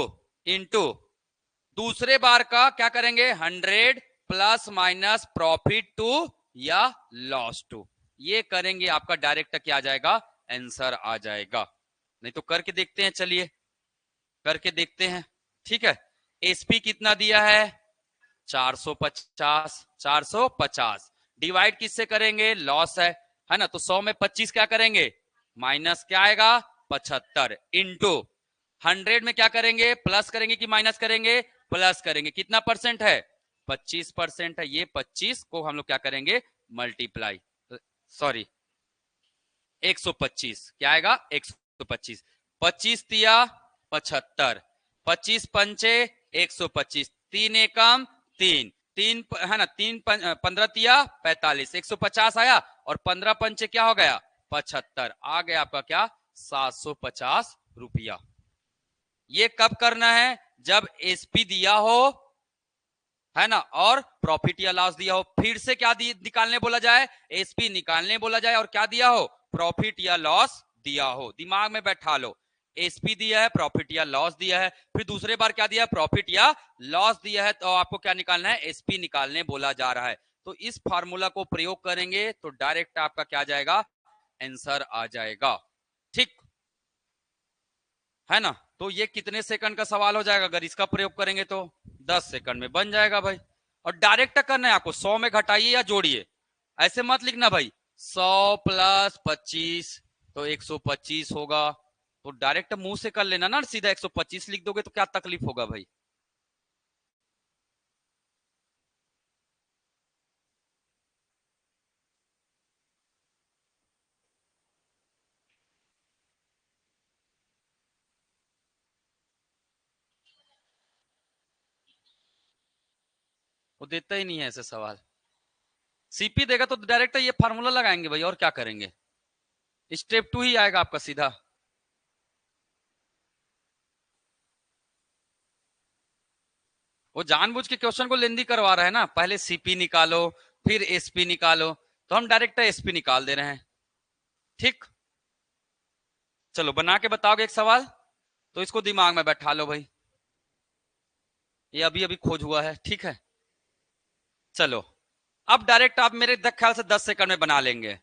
इंटू दूसरे बार का क्या करेंगे 100 प्लस माइनस प्रॉफिट 2 या लॉस 2, ये करेंगे आपका डायरेक्ट क्या आ जाएगा आंसर आ जाएगा। नहीं तो करके देखते हैं, चलिए करके देखते हैं। ठीक है, एसपी कितना दिया है 450, 450 डिवाइड किससे करेंगे लॉस है ना, तो 100 में 25 क्या करेंगे माइनस क्या आएगा 75 इंटू 100 में क्या करेंगे प्लस करेंगे कि माइनस करेंगे, प्लस करेंगे, कितना परसेंट है 25% है, ये 25 को हम लोग क्या करेंगे मल्टीप्लाई, सॉरी 125 क्या आएगा 125, 25 तिया 75, 25 पंचे 125, 3 एकम 3 3 है ना, 3 15 तिया 45, 150 आया और 15 पंचे क्या हो गया 75, आ गया आपका क्या 750 रुपया। ये कब करना है जब एसपी दिया हो, है ना, और प्रॉफिट या लॉस दिया हो। फिर से क्या निकालने बोला जाए एसपी निकालने बोला जाए और क्या दिया हो प्रॉफिट या लॉस दिया हो, दिमाग में बैठा लो। एसपी दिया है प्रॉफिट या लॉस दिया है, फिर दूसरे बार क्या दिया प्रॉफिट या लॉस दिया है, तो आपको क्या निकालना है एसपी निकालने बोला जा रहा है। तो इस फार्मूला को प्रयोग करेंगे तो डायरेक्ट आपका क्या जाएगा आंसर आ जाएगा। ठीक है ना, तो ये कितने सेकंड का सवाल हो जाएगा अगर इसका प्रयोग करेंगे तो 10 सेकंड में बन जाएगा भाई। और डायरेक्ट करना है आपको, 100 में घटाइए या जोड़िए, ऐसे मत लिखना भाई 100 प्लस 25 तो 125 होगा, तो डायरेक्ट मुंह से कर लेना ना, सीधा 125 लिख दोगे तो क्या तकलीफ होगा भाई। वो देता ही नहीं है ऐसे सवाल, सीपी देगा तो डायरेक्ट ये फार्मूला लगाएंगे भाई, और क्या करेंगे, स्टेप 2 ही आएगा आपका सीधा। वो जानबूझ के क्वेश्चन को लेंदी करवा रहा है ना, पहले सीपी निकालो फिर एसपी निकालो, तो हम डायरेक्ट एसपी निकाल दे रहे हैं। ठीक, चलो बना के बताओगे एक सवाल, तो इसको दिमाग में बैठा लो भाई, ये अभी अभी खोज हुआ है। ठीक है, चलो अब डायरेक्ट आप मेरे ख्याल से 10 सेकंड में बना लेंगे।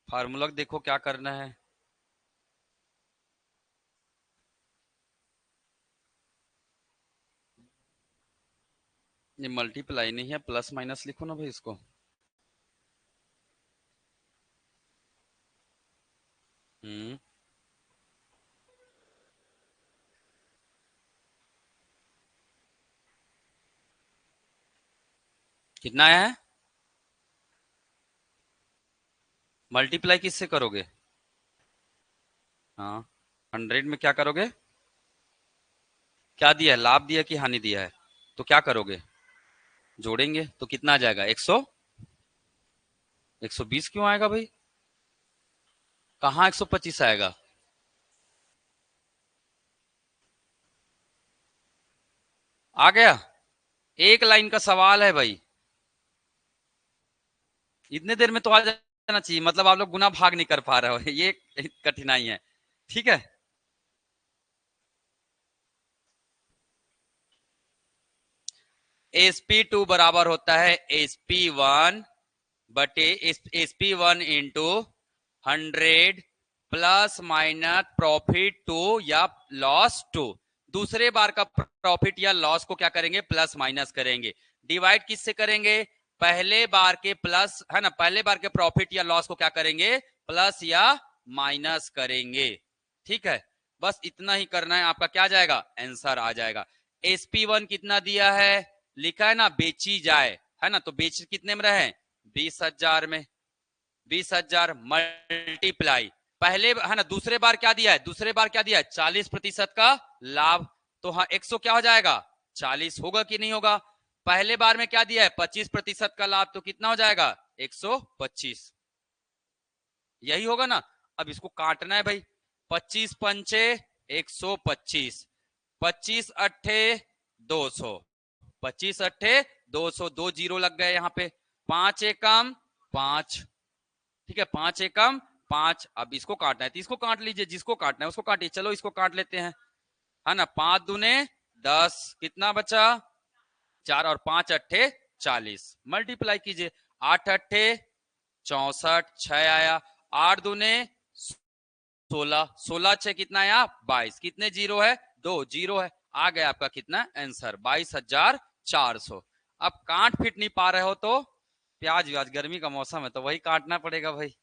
फार्मूला देखो क्या करना है। ये मल्टीप्लाई नहीं है, प्लस माइनस लिखो ना भाई इसको। हम्म। कितना आया है? मल्टीप्लाई किससे करोगे? हाँ, 100 में क्या करोगे? क्या दिया है, लाभ दिया है कि हानि दिया है? तो क्या करोगे? जोड़ेंगे तो कितना आ जाएगा? 120 क्यों आएगा भाई? कहाँ 125 आएगा? आ गया। एक लाइन का सवाल है भाई, इतने देर में तो आ जाना चाहिए। मतलब आप लोग गुना भाग नहीं कर पा रहे हो ये कठिनाई है। ठीक है। sp2 बराबर होता है sp1 बटे sp1 into 100 plus minus profit two या लॉस टू। दूसरे बार का प्रॉफिट या लॉस को क्या करेंगे? प्लस माइनस करेंगे। डिवाइड किससे करेंगे? पहले बार के प्लस है ना, पहले बार के प्रॉफिट या लॉस को क्या करेंगे? प्लस या माइनस करेंगे। ठीक है, बस इतना ही करना है, आपका क्या जाएगा? आंसर आ जाएगा। sp1 कितना दिया है? लिखा है ना बेची जाए, है ना, तो बेच कितने में रहे? 20,000 में। 20,000 मल्टीप्लाई पहले है ना, दूसरे बार क्या दिया है? दूसरे बार क्या दिया है? 40% का लाभ। तो हाँ 100 क्या हो जाएगा? 40 होगा कि नहीं होगा? पहले बार में क्या दिया है? 25% का लाभ, तो कितना हो जाएगा? 125। यही होगा ना। अब इसको काटना है भाई। 25 पंचे 125, 25 अट्ठे 200, 25 अट्ठे 200, दो जीरो लग गए यहाँ पे। 5 एकम 5। ठीक है, 5 एकम 5। अब इसको काटना है तो इसको काट लीजिए, जिसको काटना है उसको काटिए। चलो इसको काट लेते हैं, है ना। 5 दूने 10, कितना बचा? 4 और 5 अट्ठे 40। मल्टीप्लाई कीजिए। 8 अट्ठे 64, 6 आया। 8 दूने 16, 16 छह कितना आया? 22। कितने जीरो है? 2 जीरो है। आ गया आपका कितना आंसर? 22,400। अब काट फिट नहीं पा रहे हो तो प्याज व्याज, गर्मी का मौसम है तो वही काटना पड़ेगा भाई।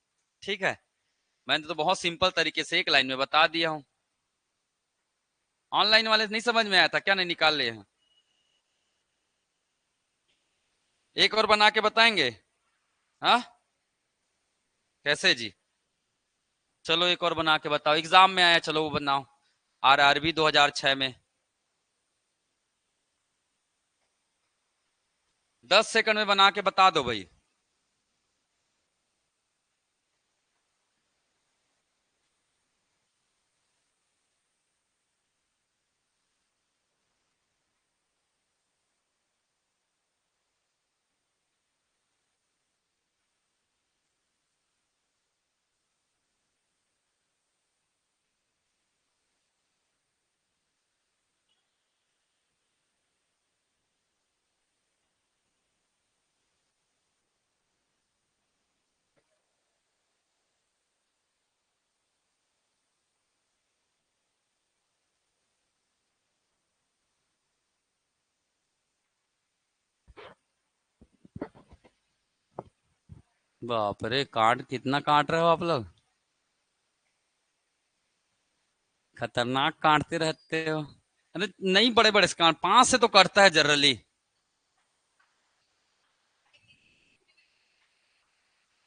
ठीक है, मैंने तो बहुत सिंपल तरीके से एक लाइन में बता दिया हूं। ऑनलाइन वाले नहीं समझ में आया था क्या? नहीं निकाल लिए हैं? एक और बना के बताएंगे? हाँ, कैसे जी? चलो एक और बना के बताओ, एग्जाम में आया, चलो वो बनाओ। आरआरबी 2006 में। 10 सेकंड में बना के बता दो भाई। बाप रे, काट कितना काट रहे हो आप लोग? खतरनाक काटते रहते हो। अरे नहीं, बड़े बड़े काट, 5 से तो करता है जनरली।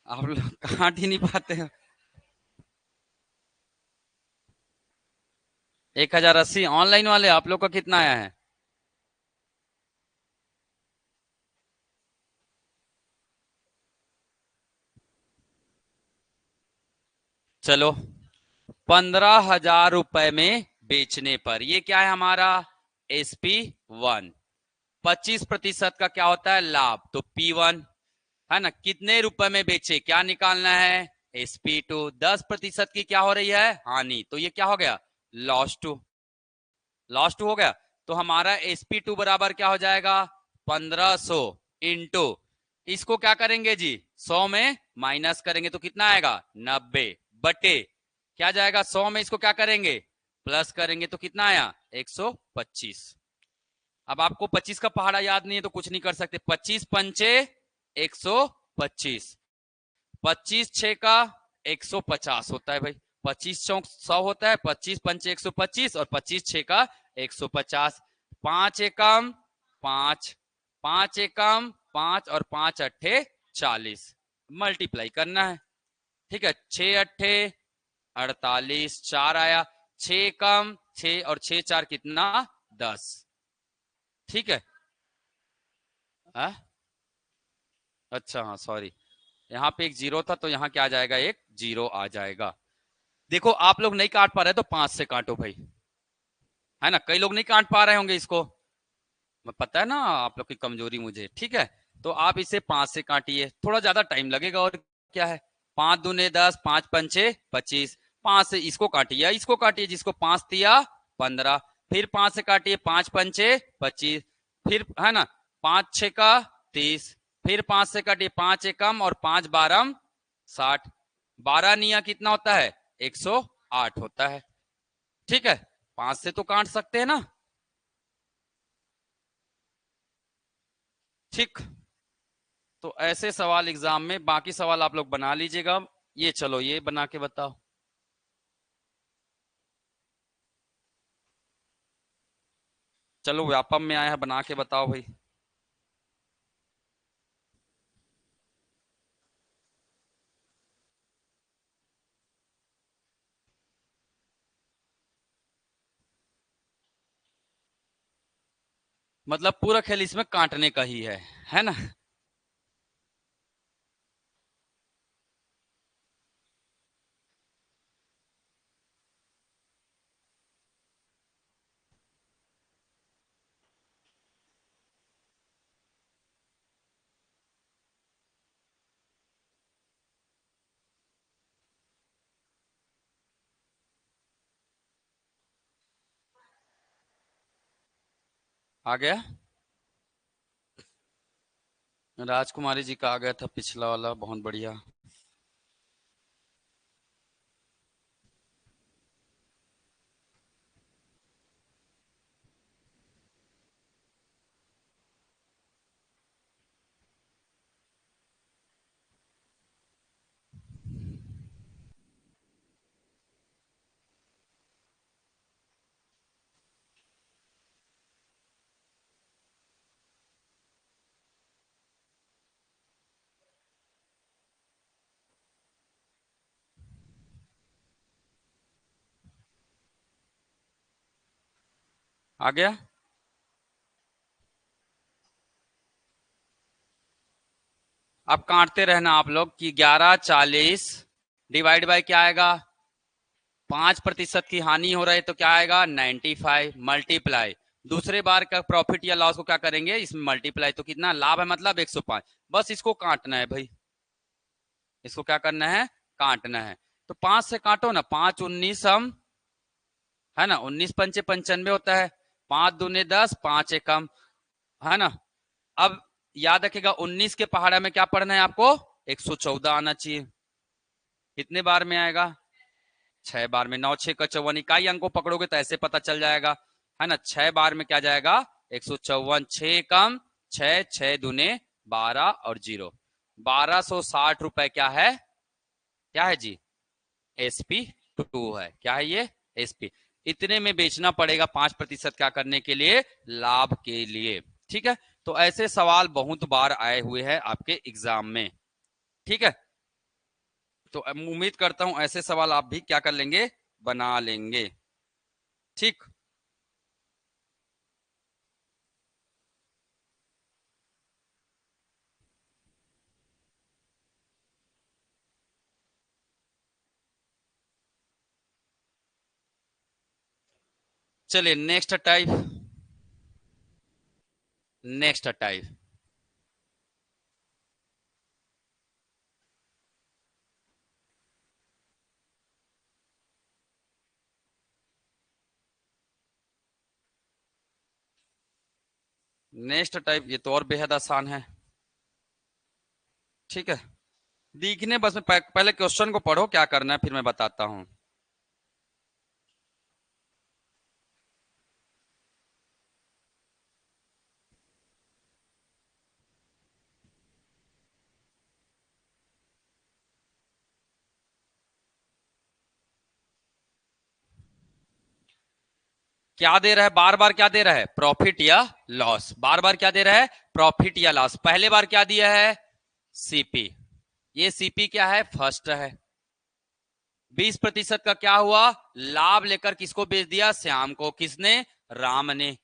आप लोग काट ही नहीं पाते हो। 1080 ऑनलाइन वाले आप लोग का कितना आया है? चलो 15,000 रुपए में बेचने पर, ये क्या है हमारा SP1। 25% का क्या होता है लाभ, तो P1 है ना। कितने रुपए में बेचे, क्या निकालना है SP2। 10% की क्या हो रही है हानि, तो ये क्या हो गया लॉस टू हो गया। तो हमारा SP2 बराबर क्या हो जाएगा 1500 इंटू, इसको क्या करेंगे जी 100 में माइनस करेंगे तो कितना आएगा 90 बटे क्या जाएगा 100 में इसको क्या करेंगे प्लस करेंगे तो कितना आया 125। अब आपको 25 का पहाड़ा याद नहीं है तो कुछ नहीं कर सकते। 25 पंचे 125, 25 छः का 150 होता है भाई। 25 चौक 100 होता है, 25 पंचे 125 और 25 छः का 150। 5 एकम 5, 5 एकम 5 और 5 अट्ठे 40, मल्टीप्लाई करना है। ठीक है, 6 अट्ठे 48, 4 आया, 6 कम 6 और 6 4 कितना 10। ठीक है आ? अच्छा हाँ सॉरी, यहाँ पे एक जीरो था तो यहाँ क्या आ जाएगा एक जीरो आ जाएगा। देखो आप लोग नहीं काट पा रहे तो 5 से काटो भाई, है ना। कई लोग नहीं काट पा रहे होंगे इसको, पता है ना आप लोग की कमजोरी मुझे। ठीक है, तो आप इसे 5 से काटिए, थोड़ा ज्यादा टाइम लगेगा और क्या है। 5 दूने 10, 5 पंचे 25, 5 से इसको काटिए या इसको काटिए, जिसको 5 दिया 15, फिर 5 से काटिए 5 पंचे 25, फिर है ना 5 6 का 30, फिर 5 से काटिए 5 एकम और 5 12 60, 12 निया कितना होता है 108 होता है। ठीक है, 5 से तो काट सकते हैं ना। ठीक, तो ऐसे सवाल एग्जाम में, बाकी सवाल आप लोग बना लीजिएगा। ये चलो ये बना के बताओ। चलो व्यापम में आया है, बना के बताओ भाई। मतलब पूरा खेल इसमें काटने का ही है ना। आ गया, राजकुमारी जी का आ गया था पिछला वाला, बहुत बढ़िया। आ गया, अब काटते रहना आप लोग कि 1140 डिवाइड बाय क्या आएगा 5% की हानि हो रहा है तो क्या आएगा 95 मल्टीप्लाई दूसरे बार का प्रॉफिट या लॉस को क्या करेंगे इसमें मल्टीप्लाई, तो कितना लाभ है मतलब 105। बस इसको काटना है भाई, इसको क्या करना है काटना है। तो 5 से काटो ना, 5 19 हम है ना, 19 पंचे 95 होता है, 5 दूने 10, 5 एकम है ना। अब याद रखिएगा 19 के पहाड़ा में क्या पढ़ना है आपको 114 आना चाहिए। कितने बार में आएगा 6 बार में। 9 6 का 54, इकाई अंक को पकड़ोगे तो ऐसे पता चल जाएगा, है ना। 6 बार में क्या जाएगा 154, 6 कम 6, 6 दूने 12 और 0, 1260 रुपए क्या है जी SP2 है। क्या है ये SP, इतने में बेचना पड़ेगा 5% क्या करने के लिए लाभ के लिए। ठीक है, तो ऐसे सवाल बहुत बार आए हुए हैं आपके एग्जाम में। ठीक है, तो उम्मीद करता हूं ऐसे सवाल आप भी क्या कर लेंगे बना लेंगे। ठीक, चलिए next type, next type. Next type ये तो और बेहद आसान है। ठीक है, दिखने बस में पहले क्वेश्चन को पढ़ो क्या करना है, फिर मैं बताता हूं। क्या दे रहा है बार बार, क्या दे रहा है, प्रॉफिट या लॉस। बार बार क्या दे रहा है, प्रॉफिट या लॉस। पहले बार क्या दिया है, सीपी। ये सीपी क्या है, फर्स्ट है। 20% का क्या हुआ, लाभ लेकर किसको बेच दिया, श्याम को। किसने, राम ने।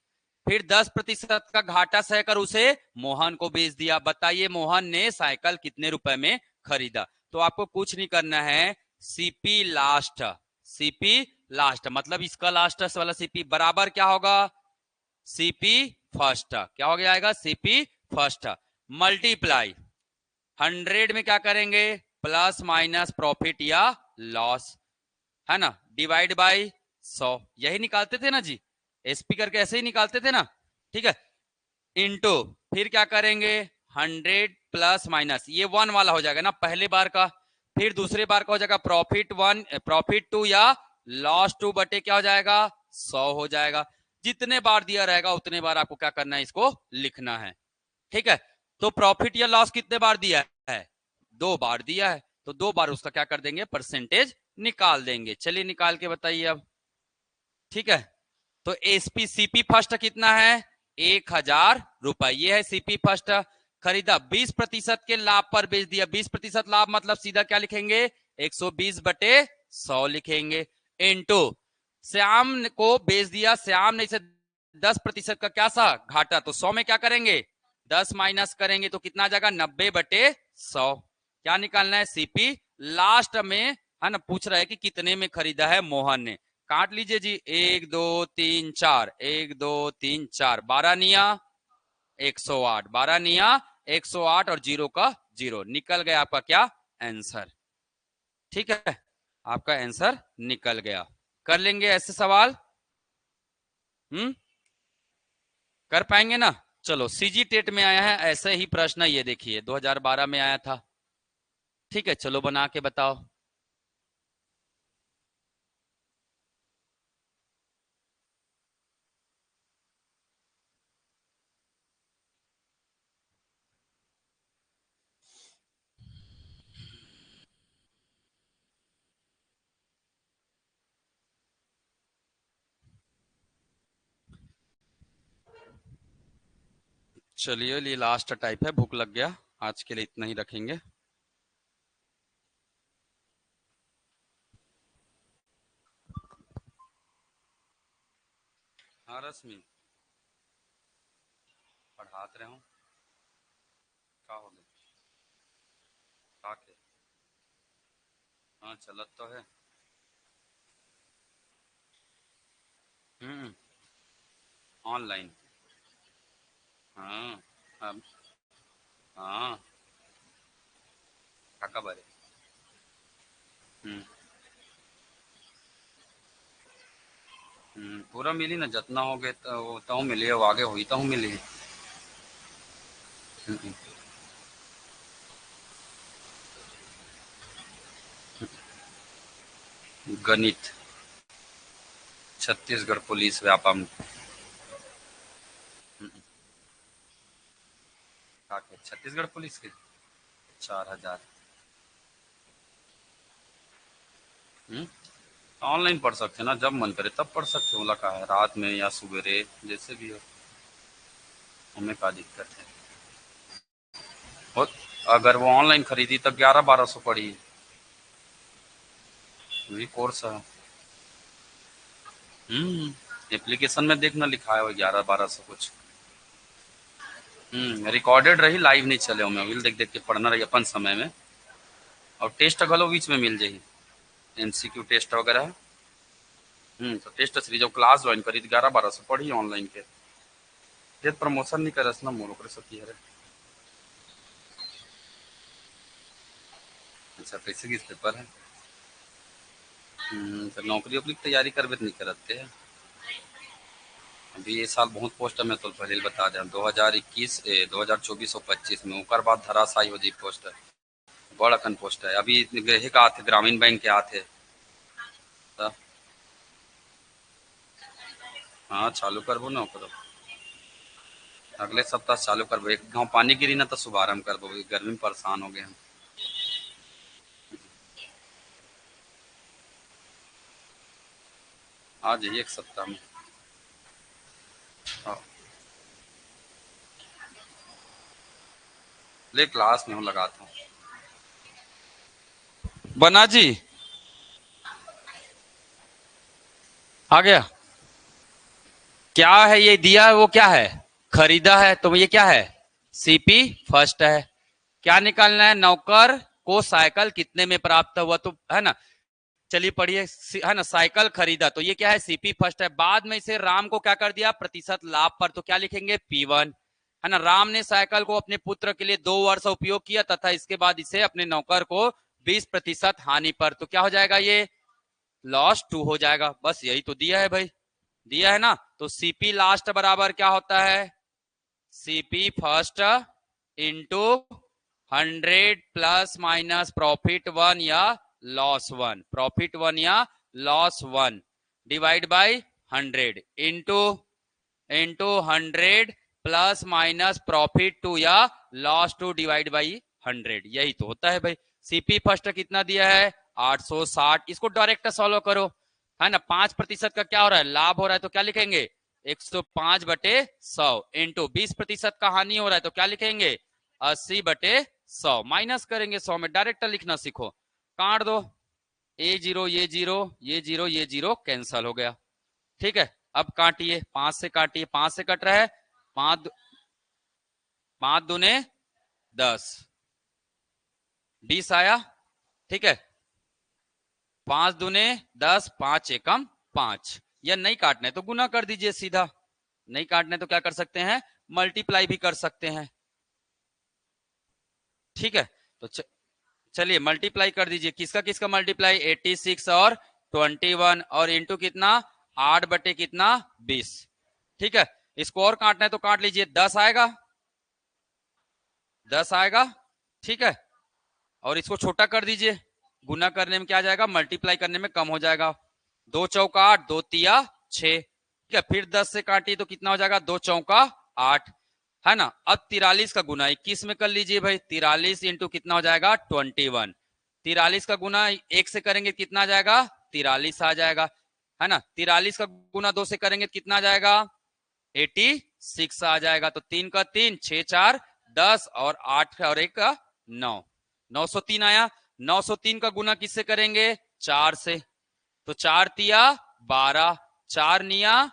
फिर 10% का घाटा सहकर उसे मोहन को बेच दिया। बताइए मोहन ने साइकिल कितने रुपए में खरीदा। तो आपको कुछ नहीं करना है, सीपी लास्ट, सीपी लास्ट मतलब इसका लास्ट वाला सीपी बराबर क्या होगा, सीपी फर्स्ट। क्या हो जाएगा, सीपी फर्स्ट मल्टीप्लाई 100 में क्या करेंगे, प्लस माइनस प्रॉफिट या लॉस, है ना, डिवाइड बाय 100। यही निकालते थे ना जी, एसपी करके ऐसे ही निकालते थे ना। ठीक है, इनटू फिर क्या करेंगे, 100 प्लस माइनस, ये 1 वाला हो जाएगा ना पहले बार का। फिर दूसरे बार का हो जाएगा प्रॉफिट 1, प्रॉफिट 2 या लॉस 2 बटे क्या हो जाएगा, 100 हो जाएगा। जितने बार दिया रहेगा उतने बार आपको क्या करना है, इसको लिखना है। ठीक है, तो प्रॉफिट या लॉस कितने बार दिया है, 2 बार दिया है, तो 2 बार उसका क्या कर देंगे, परसेंटेज निकाल देंगे। चलिए निकाल के बताइए अब। ठीक है, तो एसपी सीपी फर्स्ट कितना है, 1000 रुपए। ये है सीपी फर्स्ट, खरीदा 20% के लाभ पर बेच दिया। 20% लाभ मतलब सीधा क्या लिखेंगे, 120 बटे 100 लिखेंगे। इनटू श्याम को बेच दिया, श्याम ने इसे 10% का क्या सा घाटा, तो 100 में क्या करेंगे, 10 माइनस करेंगे तो कितना आ जाएगा, 90 बटे 100। क्या निकालना है, सीपी लास्ट में, है ना, पूछ रहा है कि कितने में खरीदा है मोहन ने। काट लीजिए जी, 1 2 3 4, 1 2 3 4, 12 निया 108, 12 निया 108 और जीरो का जीरो, निकल गया आपका क्या, आंसर। ठीक है, आपका आंसर निकल गया। कर लेंगे ऐसे सवाल, कर पाएंगे ना। चलो सीजी टेट में आया है ऐसे ही प्रश्न, ये देखिए 2012 में आया था। ठीक है, चलो बना के बताओ। चलिए ये लास्ट टाइप है, भूख लग गया, आज के लिए इतना ही रखेंगे। हाँ रश्मि, पढ़ाते रहे हूँ, क्या हो गया, का के हाँ चलत तो है। हम्म, ऑनलाइन। हाँ, अब हाँ, काका बारे। हम्म, पूरा मिली ना, जितना हो गए तो तहु मिली, अब आगे हुई तहु मिली। हम्म, गणित, छत्तीसगढ़ पुलिस व्यापम। का के छत्तीसगढ़ पुलिस के 4000। ऑनलाइन पढ़ सकते हैं ना, जब मन करे तब पढ़ सकते हो, बोला का है, रात में या सवेरे जैसे भी हो, हमें क्या दिक्कत है। और अगर वो ऑनलाइन खरीदी तो 11-1200 पड़ी, वही कोर्स है। एप्लीकेशन में देखना लिखा है वो 11-1200 कुछ। रिकॉर्डेड रही, लाइव नहीं चले, मैं विल देख देख के पढ़ना रही अपन समय में। और टेस्ट घलो बीच में मिल जाही, एमसीक्यू टेस्ट वगैरह। तो टेस्ट सीरीज जो क्लास ज्वाइन करी 11-12 से पढ़ी ऑनलाइन के ये प्रमोशन नहीं करस ना मोर ओकरे सती हरे। अच्छा कैसे किस पेपर है? तो नौकरी वोकरी की तैयारी करबे तो नहीं करते हैं। अभी ये साल बहुत पोस्ट में तो पहले बता दें 2021 2024 और 25 में ओकर बाद धराशायी हो जी पोस्ट है बड़ अकन पोस्ट है। अभी गृह का आते ग्रामीण बैंक के आते तो हाँ चालू करबो ना ओकरो अगले सप्ताह चालू करबो। एक गाँव पानी गिरी ना तो शुभारम्भ करबो गर्मी में परेशान हो गए हम। आज ही एक सप्ताह में। हाँ, ले क्लास में हूँ लगाता हूँ। बना जी आ गया। क्या है ये दिया है वो क्या है? खरीदा है। तो ये क्या है? सीपी फर्स्ट है। क्या निकालना है? नौकर को साइकिल कितने में प्राप्त हुआ, तो है ना। चलिए पढ़िए, है ना। साइकिल खरीदा तो ये क्या है? सीपी फर्स्ट है। बाद में इसे राम को क्या कर दिया? प्रतिशत लाभ पर, तो क्या लिखेंगे? P1, है ना। राम ने साइकिल को अपने पुत्र के लिए 2 वर्ष उपयोग किया तथा इसके बाद इसे अपने नौकर को 20% हानि पर, तो क्या हो जाएगा? ये लॉस 2 हो जाएगा। बस यही तो दिया है भाई, दिया है ना। तो सीपी लास्ट बराबर क्या होता है? CP first into 100 plus minus profit 1 या लॉस 1, प्रॉफिट 1 या loss 1 divide by 100 into 100 plus minus profit 2 या लॉस 2 डिवाइड बाई 100। यही तो होता है भाई। सीपी फर्स्ट कितना दिया है? 860। इसको डायरेक्ट सॉल्व करो, है ना। 5% का क्या हो रहा है? लाभ हो रहा है, तो क्या लिखेंगे? 105/100 इंटू 20% का हानि हो रहा है, तो क्या लिखेंगे? 80/100 माइनस करेंगे 100 में। डायरेक्ट लिखना सीखो। काट दो, ये जीरो ये जीरो ये जीरो ये जीरो कैंसल हो गया। ठीक है, अब काटिए, 5 से काटिए, 5 से कट रहा है। 5 दूने 10, 20 आया। ठीक है, 5 दूने 10, 5 एकम 5। या नहीं काटना है तो गुना कर दीजिए सीधा, नहीं काटने तो क्या कर सकते हैं? मल्टीप्लाई भी कर सकते हैं। ठीक है, तो चलिए मल्टीप्लाई कर दीजिए। किसका किसका मल्टीप्लाई? 86 और 21 और इंटू कितना? 8 बटे कितना? 20। ठीक है, इसको और काटना है तो काट लीजिए। 10 आएगा, 10 आएगा। ठीक है, और इसको छोटा कर दीजिए। गुना करने में क्या आ जाएगा? मल्टीप्लाई करने में कम हो जाएगा। 2 चौका 8, 2 तिया 6। ठीक है, फिर 10 से काटिए तो कितना हो जाएगा? 2 चौका 8, है ना। अब 43 का गुना 21 में कर लीजिए भाई। 43 इंटू कितना हो जाएगा? 21। 43 का गुना 1 से करेंगे कितना आ जाएगा? 43 आ जाएगा, है ना। 43 का गुना 2 से करेंगे कितना आ जाएगा? 86 आ जाएगा। तो 3 का 3, 6 4 10 और 8 और 1 का 9, 903 आया। 903 का गुना किससे करेंगे? 4 से। तो 4 तिया 12, 4 निया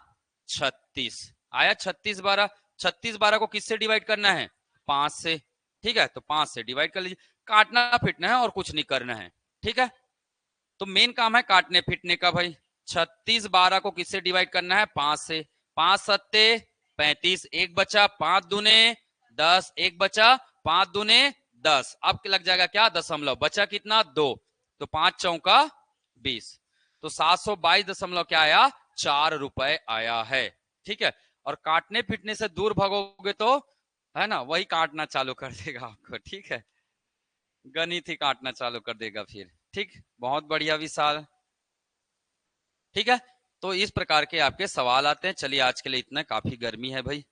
36 आया। 36 12, 36 12 को किससे डिवाइड करना है? 5 से। ठीक है, तो 5 से डिवाइड कर लीजिए। काटना फिटना है और कुछ नहीं करना है। ठीक है, तो मेन काम है काटने फिटने का भाई। 36 12 को किससे डिवाइड करना है? 5 से। 5 सत्ते 35, एक बचा। 5 दूने 10, एक बचा। 5 दूने 10, अब लग जाएगा क्या? दशमलव। बचा कितना? 2। तो 5 चौका 20, तो 722 क्या आया? 4 रुपए आया है। ठीक है, और काटने फिटने से दूर भागोगे तो, है ना, वही काटना चालू कर देगा आपको। ठीक है, गणित ही काटना चालू कर देगा फिर। ठीक, बहुत बढ़िया विशाल। ठीक है, तो इस प्रकार के आपके सवाल आते हैं। चलिए आज के लिए इतना, काफी गर्मी है भाई।